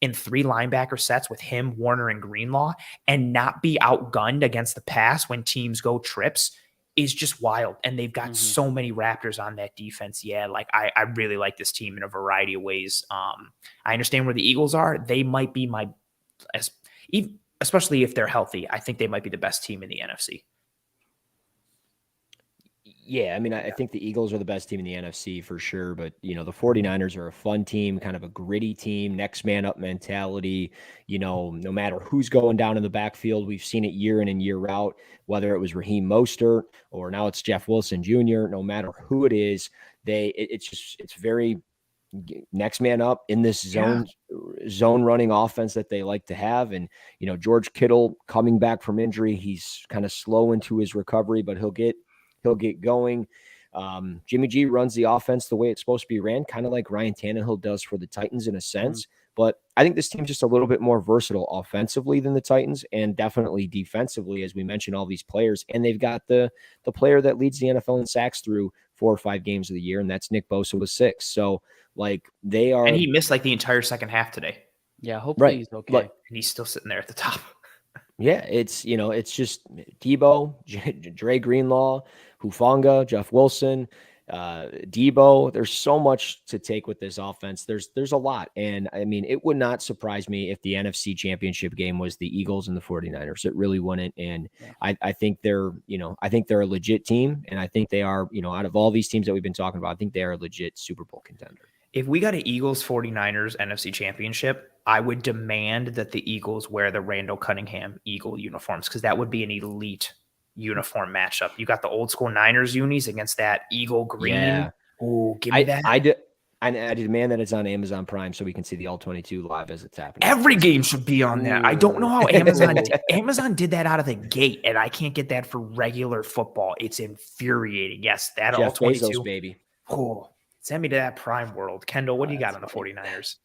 in 3 linebacker sets with him, Warner, and Greenlaw and not be outgunned against the pass when teams go trips is just wild. And they've got so many Raptors on that defense. Yeah, like I really like this team in a variety of ways. I understand where the Eagles are. They might be especially if they're healthy, I think they might be the best team in the NFC. Yeah, I mean, I think the Eagles are the best team in the NFC for sure, but, the 49ers are a fun team, kind of a gritty team, next man up mentality. No matter who's going down in the backfield, we've seen it year in and year out, whether it was Raheem Mostert or now it's Jeff Wilson Jr., no matter who it is, it's very next man up in this zone running offense that they like to have. And, George Kittle coming back from injury, he's kind of slow into his recovery, but he'll get going. Jimmy G runs the offense the way it's supposed to be ran, kind of like Ryan Tannehill does for the Titans in a sense. But I think this team's just a little bit more versatile offensively than the Titans, and definitely defensively, as we mentioned, all these players. And they've got the player that leads the NFL in sacks through 4 or 5 games of the year, and that's Nick Bosa with 6. So, they are. And he missed the entire second half today. Yeah, hopefully he's okay. And he's still sitting there at the top. Yeah, it's just Deebo, Dre Greenlaw, Hufanga, Jeff Wilson, Deebo. There's so much to take with this offense. There's a lot. And I mean, it would not surprise me if the NFC Championship game was the Eagles and the 49ers. It really wouldn't. And I think they're a legit team. And I think they are, out of all these teams that we've been talking about, I think they are a legit Super Bowl contender. If we got an Eagles 49ers NFC Championship, I would demand that the Eagles wear the Randall Cunningham Eagle uniforms, because that would be an elite uniform matchup. You got the old school Niners unis against that Eagle green. Yeah. Ooh, give me that. I demand that it's on Amazon Prime so we can see the All-22 live as it's happening. Every game should be on there. I don't know how Amazon did that out of the gate, and I can't get that for regular football. It's infuriating. Yes, that Jeff All-22. Bezos, baby. Oh, send me to that Prime world. Kendall, what do you got on the 49ers?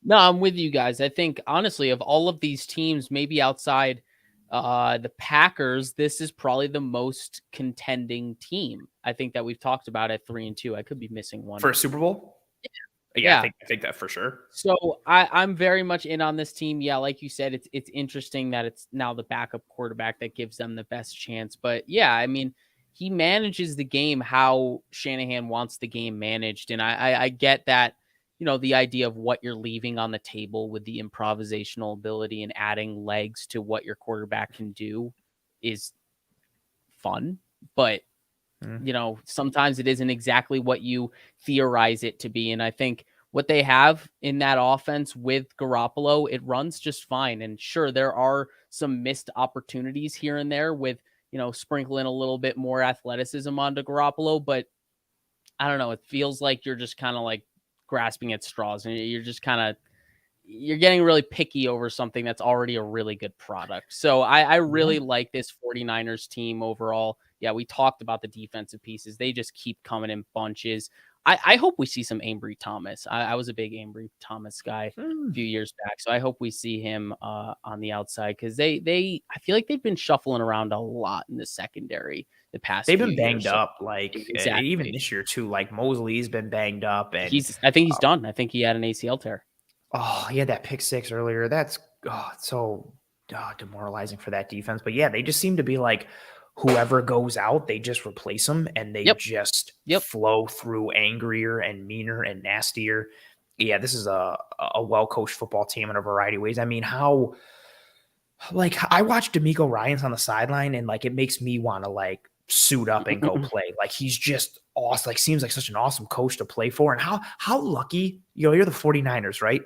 No, I'm with you guys. I think, honestly, of all of these teams, maybe outside the Packers, this is probably the most contending team. I think that we've talked about at 3-2. I could be missing one. For a Super Bowl? Yeah. I think that for sure. So I'm very much in on this team. Yeah, like you said, it's interesting that it's now the backup quarterback that gives them the best chance. But yeah, I mean, he manages the game how Shanahan wants the game managed. And I get that, the idea of what you're leaving on the table with the improvisational ability and adding legs to what your quarterback can do is fun. But, sometimes it isn't exactly what you theorize it to be. And I think what they have in that offense with Garoppolo, it runs just fine. And sure, there are some missed opportunities here and there with, sprinkling a little bit more athleticism onto Garoppolo. But I don't know. It feels like you're just kind of grasping at straws, and you're just you're getting really picky over something that's already a really good product. So I really like this 49ers team overall. Yeah, we talked about the defensive pieces. They just keep coming in bunches. I hope we see some Ambry Thomas. I was a big Ambry Thomas guy a few years back, so I hope we see him on the outside, because I feel like they've been shuffling around a lot in the secondary the past. They've been banged years. up, Exactly. Even this year too. Mosley's been banged up, and I think he's done. I think he had an ACL tear. Oh, he had that pick 6 earlier. That's so demoralizing for that defense. But yeah, they just seem to be whoever goes out, they just replace them, and they just flow through angrier and meaner and nastier. Yeah, this is a well-coached football team in a variety of ways. I mean, how I watched D'Amico Ryans on the sideline, and it makes me want to suit up and go play. He's just awesome. Seems like such an awesome coach to play for. And how lucky, you're the 49ers, right?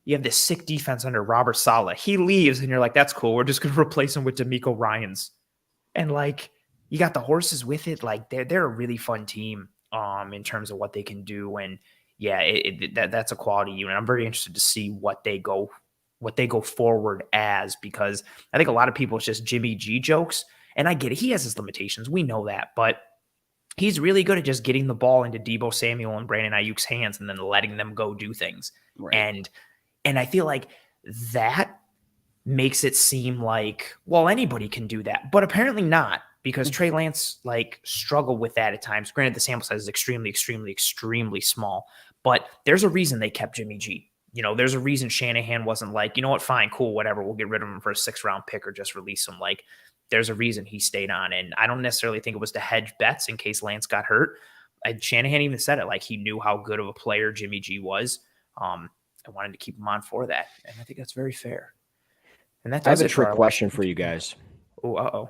You have this sick defense under Robert Saleh. He leaves, and you're like, that's cool. We're just going to replace him with D'Amico Ryans. And you got the horses with it. They're a really fun team. in terms of what they can do. And yeah, that's a quality unit. I'm very interested to see what they go forward as, because I think a lot of people, it's just Jimmy G jokes. And I get it. He has his limitations. We know that. But he's really good at just getting the ball into Deebo Samuel and Brandon Ayuk's hands and then letting them go do things. Right. And I feel like that makes it seem like, well, anybody can do that. But apparently not, because Trey Lance struggled with that at times. Granted, the sample size is extremely, extremely, extremely small. But there's a reason they kept Jimmy G. There's a reason Shanahan wasn't like, you know what, fine, cool, whatever, we'll get rid of him for a 6th-round pick or just release him. There's a reason he stayed on. And I don't necessarily think it was to hedge bets in case Lance got hurt. Shanahan even said it, he knew how good of a player Jimmy G was. I wanted to keep him on for that. And I think that's very fair. And that does I have a trick question for you guys. Oh,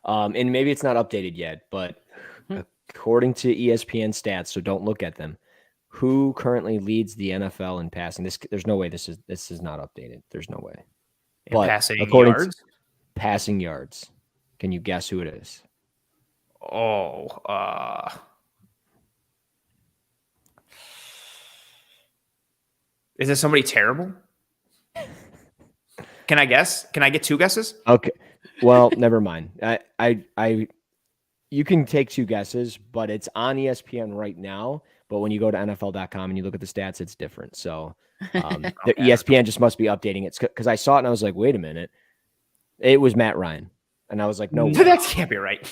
and maybe it's not updated yet, but according to ESPN stats, so don't look at them, who currently leads the NFL in passing? There's no way this is not updated. There's no way. But passing yards? Passing yards. Can you guess who it is? Is it somebody terrible? Can I guess? Can I get 2 guesses? Okay. Well, never mind. You can take 2 guesses, but it's on ESPN right now. But when you go to NFL.com and you look at the stats, it's different. So the ESPN just must be updating it, because I saw it and I was like, wait a minute. It was Matt Ryan. And I was like, no, that can't be right.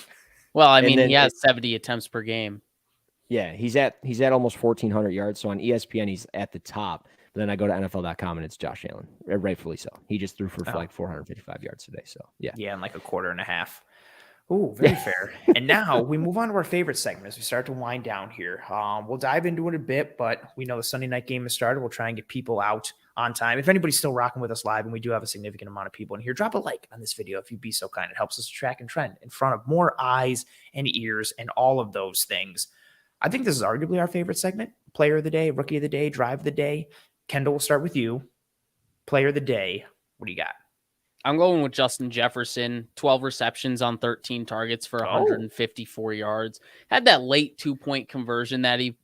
Well, I mean, he has 70 attempts per game. Yeah, he's at almost 1,400 yards. So on ESPN, he's at the top. But then I go to NFL.com and it's Josh Allen, rightfully so. He just threw for 455 yards today. So yeah, and a quarter and a half. Ooh, very fair. And now we move on to our favorite segment as we start to wind down here. We'll dive into it a bit, but we know the Sunday night game has started. We'll try and get people out on time. If anybody's still rocking with us live, and we do have a significant amount of people in here, drop a like on this video if you'd be so kind. It helps us to track and trend in front of more eyes and ears and all of those things. I think this is arguably our favorite segment. Player of the day, rookie of the day, drive of the day. Kendall, we'll start with you. Player of the day. What do you got? I'm going with Justin Jefferson. 12 receptions on 13 targets for 154 yards. Had that late 2-point conversion that he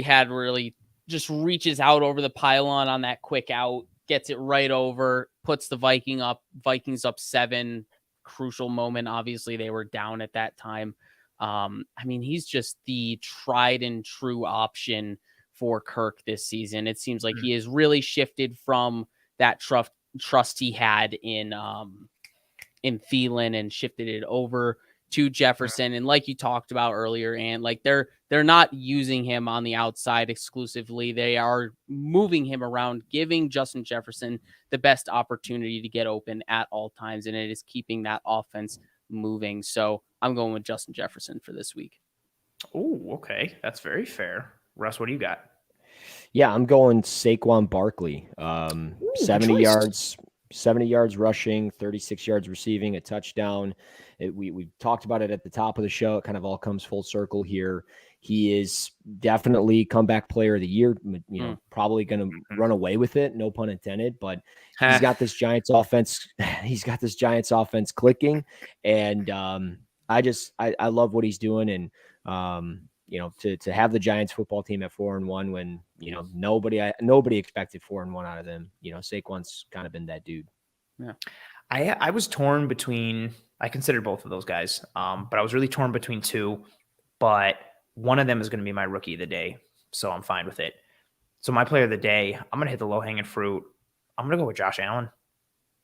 had, really just reaches out over the pylon on that quick out, gets it right over, puts the Vikings up 7. Crucial moment. Obviously, they were down at that time. I mean, he's just the tried and true option for Kirk this season. It seems like he has really shifted from that trust he had in Thielen and shifted it over to Jefferson. And like you talked about earlier, and they're not using him on the outside exclusively. They are moving him around, giving Justin Jefferson the best opportunity to get open at all times. And it is keeping that offense moving. So I'm going with Justin Jefferson for this week. Oh, okay. That's very fair. Russ, what do you got? Yeah, I'm going Saquon Barkley. 70 yards rushing, 36 yards receiving, a touchdown. We talked about it at the top of the show. It kind of all comes full circle here. He is definitely comeback player of the year. Probably going to run away with it. No pun intended. But he's got this Giants offense. He's got this Giants offense clicking, and I love what he's doing. And to have the Giants football team at 4-1 when nobody expected 4-1 out of them. Saquon's kind of been that dude. Yeah, I was torn between. I considered both of those guys, but I was really torn between 2. But one of them is going to be my rookie of the day, so I'm fine with it. So my player of the day, I'm going to hit the low-hanging fruit. I'm going to go with Josh Allen.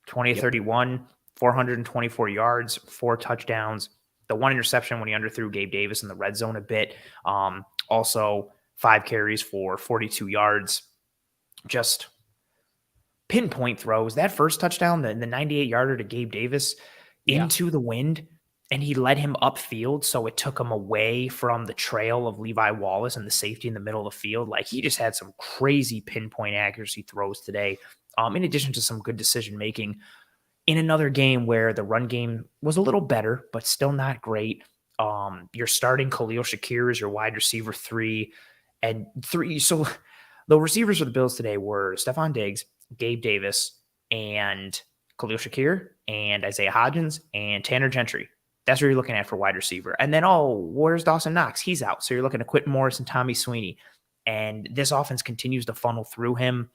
20-31, 424 yards, 4 touchdowns. The 1 interception when he underthrew Gabe Davis in the red zone a bit. Also 5 carries for 42 yards. Just pinpoint throws. That first touchdown, the 98-yarder to Gabe Davis into the wind, and he led him upfield, so it took him away from the trail of Levi Wallace and the safety in the middle of the field. He just had some crazy pinpoint accuracy throws today, in addition to some good decision-making in another game where the run game was a little better, but still not great. You're starting Khalil Shakir as your wide receiver 3 and 3. So the receivers for the Bills today were Stephon Diggs, Gabe Davis, and Khalil Shakir, and Isaiah Hodgins, and Tanner Gentry. That's what you're looking at for wide receiver. And then, where's Dawson Knox? He's out. So you're looking at Quentin Morris and Tommy Sweeney. And this offense continues to funnel through him.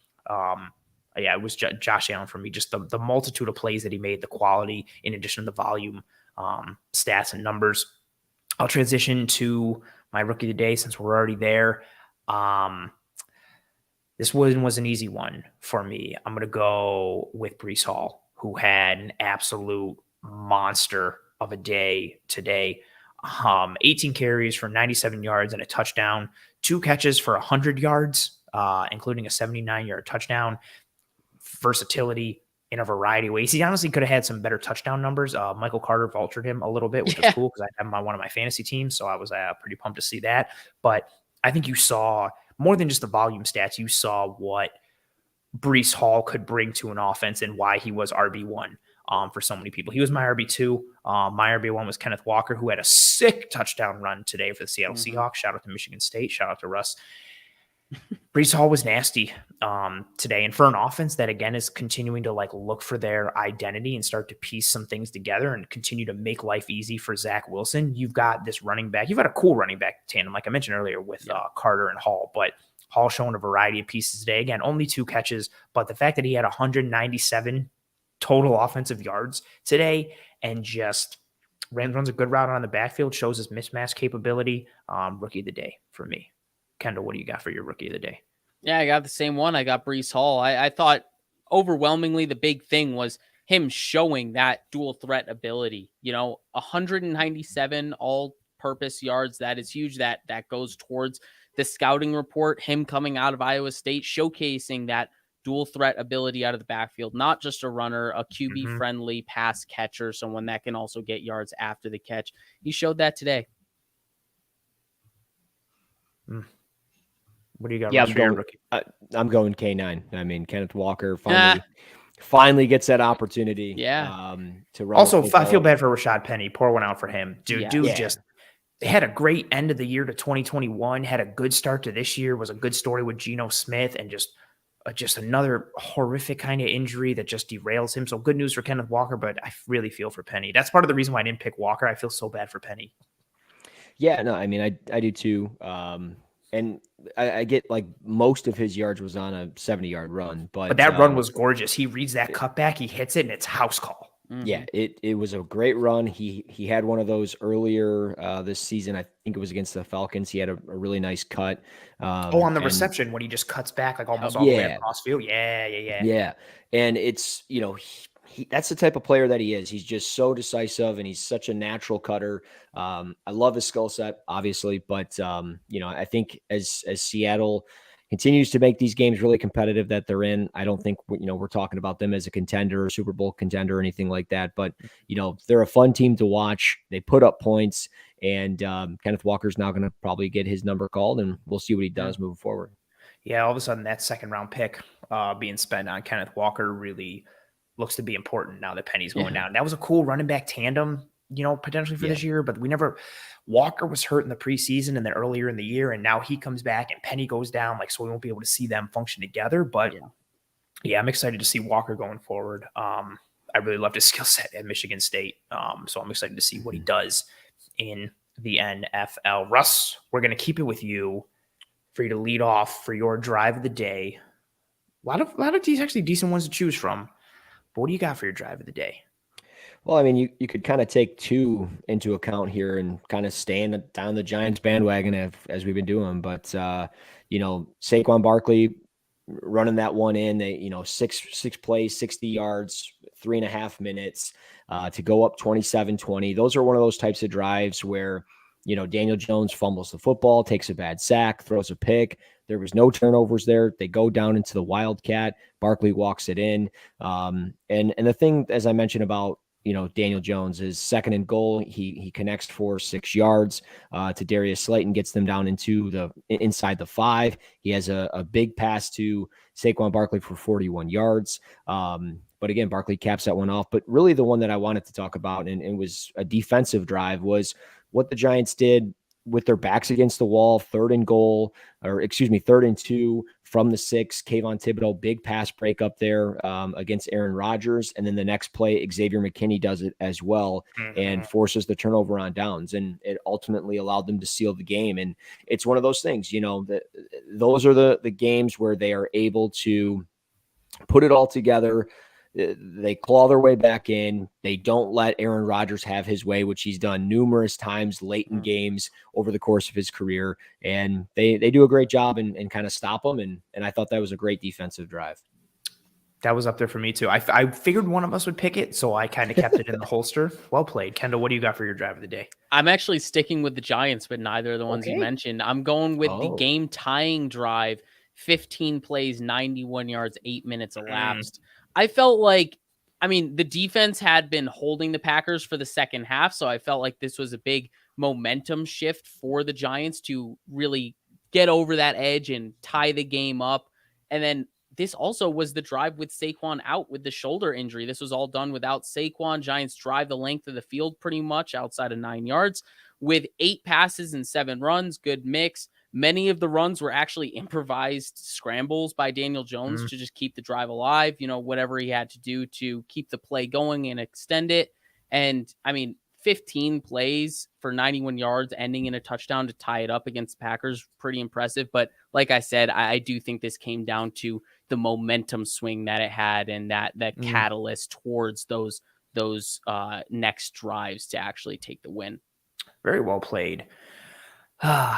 It was Josh Allen for me. Just the multitude of plays that he made, the quality, in addition to the volume, stats and numbers. I'll transition to my rookie of the day since we're already there. This one was an easy one for me. I'm going to go with Breece Hall, who had an absolute monster of a day today. 18 carries for 97 yards and a touchdown, 2 catches for 100 yards, including a 79-yard touchdown. Versatility in a variety of ways. He honestly could have had some better touchdown numbers. Michael Carter vultured him a little bit, which was cool because I have him on one of my fantasy teams, so I was pretty pumped to see that. But I think you saw more than just the volume stats. You saw what Breece Hall could bring to an offense and why he was RB1 for so many people. He was my RB2. My RB1 was Kenneth Walker, who had a sick touchdown run today for the Seattle Seahawks. Shout out to Michigan State. Shout out to Russ. Breece Hall was nasty today. And for an offense that, again, is continuing to look for their identity and start to piece some things together and continue to make life easy for Zach Wilson, you've got this running back. You've got a cool running back tandem, like I mentioned earlier, with Carter and Hall. But Hall showing a variety of pieces today. Again, only 2 catches, but the fact that he had 197 total offensive yards today and just runs a good route on the backfield, shows his mismatch capability. Rookie of the day for me. Kendall, what do you got for your rookie of the day? Yeah, I got the same one. I got Breece Hall. I thought overwhelmingly the big thing was him showing that dual threat ability. 197 all-purpose yards. That is huge. That goes towards the scouting report. Him coming out of Iowa State, showcasing that dual threat ability out of the backfield. Not just a runner, a QB-friendly pass catcher, someone that can also get yards after the catch. He showed that today. What do you got? Yeah, I'm going K9. I mean, Kenneth Walker finally gets that opportunity. Yeah. To run. Also, I feel bad for Rashad Penny. Pour one out for him. Dude, just had a great end of the year to 2021. Had a good start to this year. Was a good story with Geno Smith, and just another horrific kind of injury that just derails him. So good news for Kenneth Walker, but I really feel for Penny. That's part of the reason why I didn't pick Walker. I feel so bad for Penny. Yeah, no, I mean, I do too. And I get most of his yards was on a 70-yard run, but that run was gorgeous. He reads that cutback, he hits it, and it's house call. Yeah, it was a great run. He had one of those earlier this season. I think it was against the Falcons. He had a really nice cut. On the reception when he just cuts back almost all the way across field. Yeah. And it's he that's the type of player that he is. He's just so decisive, and he's such a natural cutter. I love his skill set, obviously, but I think as Seattle continues to make these games really competitive that they're in, I don't think we're talking about them as a contender or Super Bowl contender or anything like that. But they're a fun team to watch. They put up points, and Kenneth Walker's now going to probably get his number called, and we'll see what he does moving forward. Yeah, all of a sudden that second round pick being spent on Kenneth Walker really looks to be important now that Penny's going down. That was a cool running back tandem, potentially for this year, but Walker was hurt in the preseason and then earlier in the year, and now he comes back and Penny goes down, so we won't be able to see them function together. But I'm excited to see Walker going forward. I really loved his skill set at Michigan State. So I'm excited to see what he does in the NFL. Russ, we're going to keep it with you for you to lead off for your drive of the day. A lot of these actually decent ones to choose from. But what do you got for your drive of the day? Well, I mean, you could kind of take 2 into account here and kind of stand down the Giants bandwagon as we've been doing. But, Saquon Barkley running that one in, they, 6 plays, 60 yards, 3.5 minutes to go up 27-20. Those are one of those types of drives where, Daniel Jones fumbles the football, takes a bad sack, throws a pick. There was no turnovers there. They go down into the Wildcat. Barkley walks it in. And the thing, as I mentioned about, Daniel Jones is 2nd and goal. He connects for 6 yards to Darius Slayton, gets them down into inside the 5. He has a big pass to Saquon Barkley for 41 yards. But again, Barkley caps that one off. But really the one that I wanted to talk about, and it was a defensive drive, was what the Giants did with their backs against the wall, 3rd and 2 from the 6. Kayvon Thibodeau, big pass break up there against Aaron Rodgers. And then the next play, Xavier McKinney does it as well and forces the turnover on downs. And it ultimately allowed them to seal the game. And it's one of those things, those are the games where they are able to put it all together. They claw their way back in. They don't let Aaron Rodgers have his way, which he's done numerous times late in games over the course of his career. And they do a great job and kind of stop them. And I thought that was a great defensive drive. That was up there for me too. I figured one of us would pick it, so I kind of kept it in the holster. Well played. Kendall, what do you got for your drive of the day? I'm actually sticking with the Giants, but neither of the ones you mentioned. I'm going with the game-tying drive, 15 plays, 91 yards, 8 minutes elapsed. I felt like, the defense had been holding the Packers for the second half, so I felt like this was a big momentum shift for the Giants to really get over that edge and tie the game up. And then this also was the drive with Saquon out with the shoulder injury. This was all done without Saquon. Giants drive the length of the field pretty much outside of 9 yards with 8 passes and 7 runs. Good mix. Many of the runs were actually improvised scrambles by Daniel Jones to just keep the drive alive, whatever he had to do to keep the play going and extend it. And 15 plays for 91 yards, ending in a touchdown to tie it up against the Packers, pretty impressive. But like I said, I do think this came down to the momentum swing that it had and that catalyst towards those next drives to actually take the win. Very well played. I'm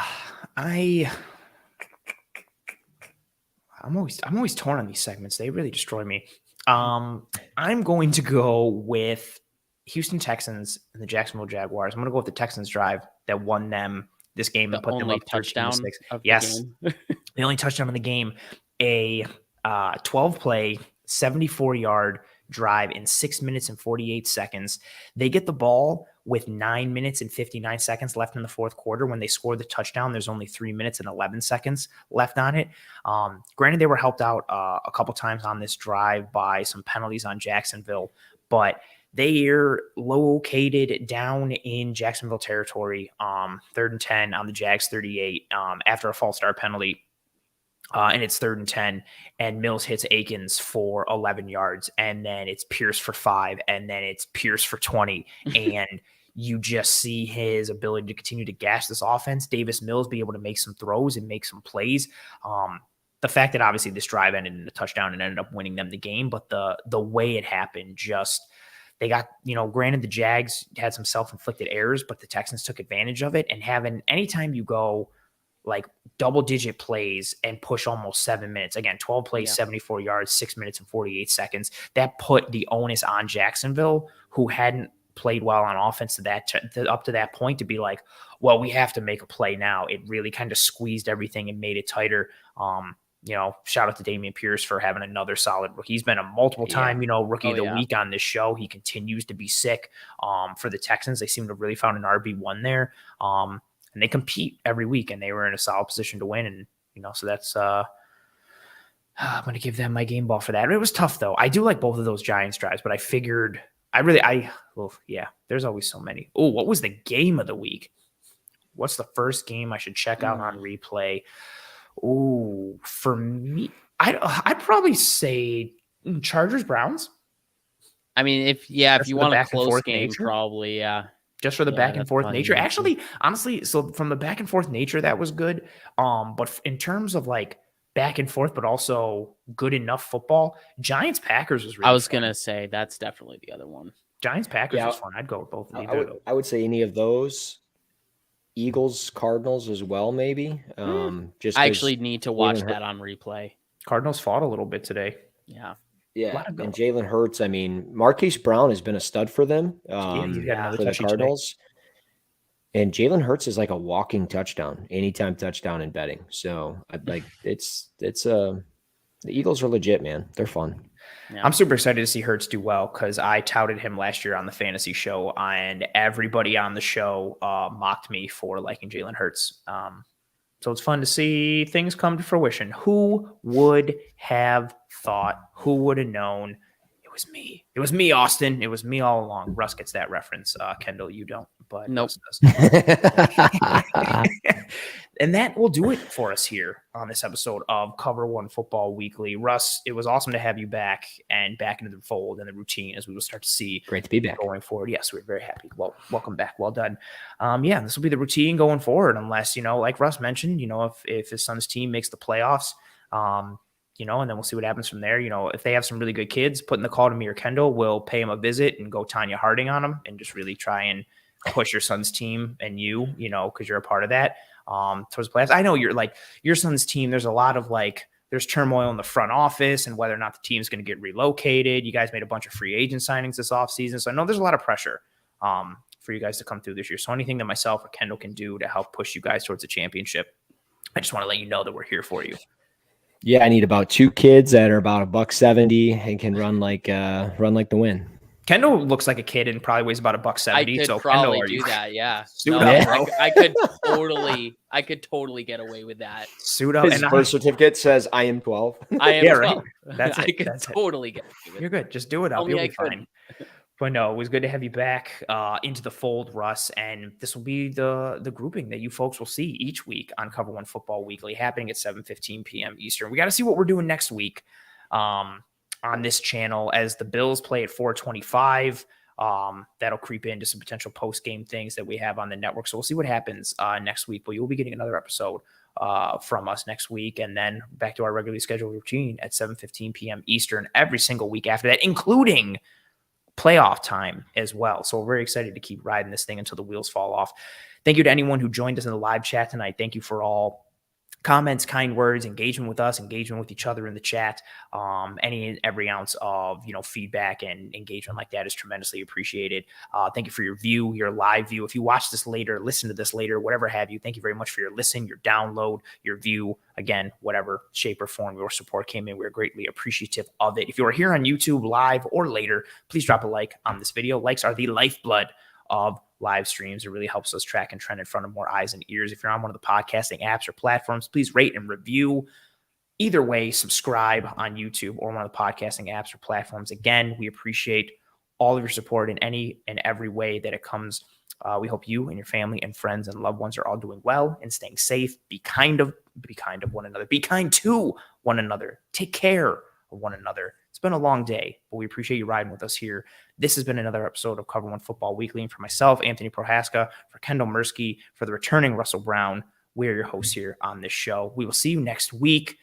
always torn on these segments. They really destroy me. I'm going to go with Houston Texans and the Jacksonville Jaguars. I'm going to go with the Texans drive that won them this game and put them up 13-6. Yes, the only touchdown in the game. A 12-play, 74-yard drive in 6 minutes and 48 seconds. They get the ball with 9 minutes and 59 seconds left in the fourth quarter. When they score the touchdown, there's only 3 minutes and 11 seconds left on it. Granted, they were helped out a couple times on this drive by some penalties on Jacksonville, but they are located down in Jacksonville territory, 3rd and 10 on the Jags 38 after a false start penalty. And it's 3rd and 10, and Mills hits Akins for 11 yards, and then it's Pierce for 5, and then it's Pierce for 20, and you just see his ability to continue to gash this offense. Davis Mills be able to make some throws and make some plays. The fact that obviously this drive ended in a touchdown and ended up winning them the game, but the way it happened, they got, granted the Jags had some self-inflicted errors, but the Texans took advantage of it, and anytime you go like double-digit plays and push almost 7 minutes. Again, 12 plays, 74 yards, 6 minutes and 48 seconds. That put the onus on Jacksonville, who hadn't played well on offense up to that point, to be like, well, we have to make a play now. It really kind of squeezed everything and made it tighter. Shout out to Dameon Pierce for having another solid rookie. He's been a multiple-time, rookie of the week on this show. He continues to be sick for the Texans. They seem to have really found an RB1 there. And they compete every week, and they were in a solid position to win. And, so that's, I'm going to give them my game ball for that. It was tough though. I do like both of those Giants drives, but I figured there's always so many. Oh, what was the game of the week? What's the first game I should check out on replay? Oh, for me, I'd probably say Chargers Browns. If you want a close game, probably, just for the back and forth nature. Actually, honestly, so from the back and forth nature, that was good. But in terms of like back and forth, but also good enough football, Giants Packers was really I was fun. going to say that's definitely the other one. Giants Packers was fun. I'd go with both of those. I would say any of those. Eagles Cardinals as well, maybe. I actually need to watch that on replay. Cardinals fought a little bit today. Yeah. Yeah, and Jalen Hurts, Marquise Brown has been a stud for them for the Cardinals. And Jalen Hurts is like a walking touchdown, anytime touchdown in betting. So the Eagles are legit, man. They're fun. Yeah. I'm super excited to see Hurts do well because I touted him last year on the fantasy show, and everybody on the show mocked me for liking Jalen Hurts. So it's fun to see things come to fruition. Who would have thought? Who would have known? was me. It was me, Austin. It was me all along. Russ gets that reference. Kendall, you don't, but Nope. Russ does. And that will do it for us here on this episode of Cover One Football Weekly. Russ, it was awesome to have you back and back into the fold and the routine as we will start to see. Great to be back. Going forward. Yes, we're very happy. Well, welcome back. Well done. Yeah, this will be the routine going forward, unless, like Russ mentioned, if his son's team makes the playoffs, and then we'll see what happens from there. If they have some really good kids, putting the call to me or Kendall, we'll pay him a visit and go Tanya Harding on them and just really try and push your son's team and because you're a part of that. Towards the playoffs. I know you're your son's team. There's a lot of there's turmoil in the front office and whether or not the team's going to get relocated. You guys made a bunch of free agent signings this offseason. So I know there's a lot of pressure for you guys to come through this year. So anything that myself or Kendall can do to help push you guys towards the championship, I just want to let you know that we're here for you. Yeah, I need about 2 kids that are about $170 and can run like the wind. Kendall looks like a kid and probably weighs about $170. I could so probably Kendall, do that. Yeah. Suit up, bro. I could totally get away with that. Suit up. His birth certificate says I am 12. I am 12. Right. That's it. I could totally get away with You're good. Just do it up. You'll be fine. But no, it was good to have you back into the fold, Russ. And this will be the grouping that you folks will see each week on Cover One Football Weekly, happening at 7:15 p.m. Eastern. We got to see what we're doing next week on this channel as the Bills play at 4:25. That'll creep into some potential post-game things that we have on the network. So we'll see what happens next week. But you'll be getting another episode from us next week, and then back to our regularly scheduled routine at 7:15 p.m. Eastern every single week after that, including playoff time as well. So we're very excited to keep riding this thing until the wheels fall off. Thank you to anyone who joined us in the live chat tonight. Thank you for all comments, kind words, engagement with us, engagement with each other in the chat. Any and every ounce of feedback and engagement like that is tremendously appreciated. Thank you for your live view. If you watch this later, listen to this later, whatever have you, thank you very much for your listen, your download, your view. Again, whatever shape or form your support came in, we're greatly appreciative of it. If you are here on YouTube live or later, please drop a like on this video. Likes are the lifeblood of live streams. It really helps us track and trend in front of more eyes and ears. If you're on one of the podcasting apps or platforms, please rate and review. Either way, subscribe on YouTube or one of the podcasting apps or platforms. Again, we appreciate all of your support in any and every way that it comes. We hope you and your family and friends and loved ones are all doing well and staying safe. Be kind of one another. Be kind to one another. Take care of one another. It's been a long day, but we appreciate you riding with us here. This has been another episode of Cover One Football Weekly. And for myself, Anthony Prohaska, for Kendall Mirsky, for the returning Russell Brown, we are your hosts here on this show. We will see you next week.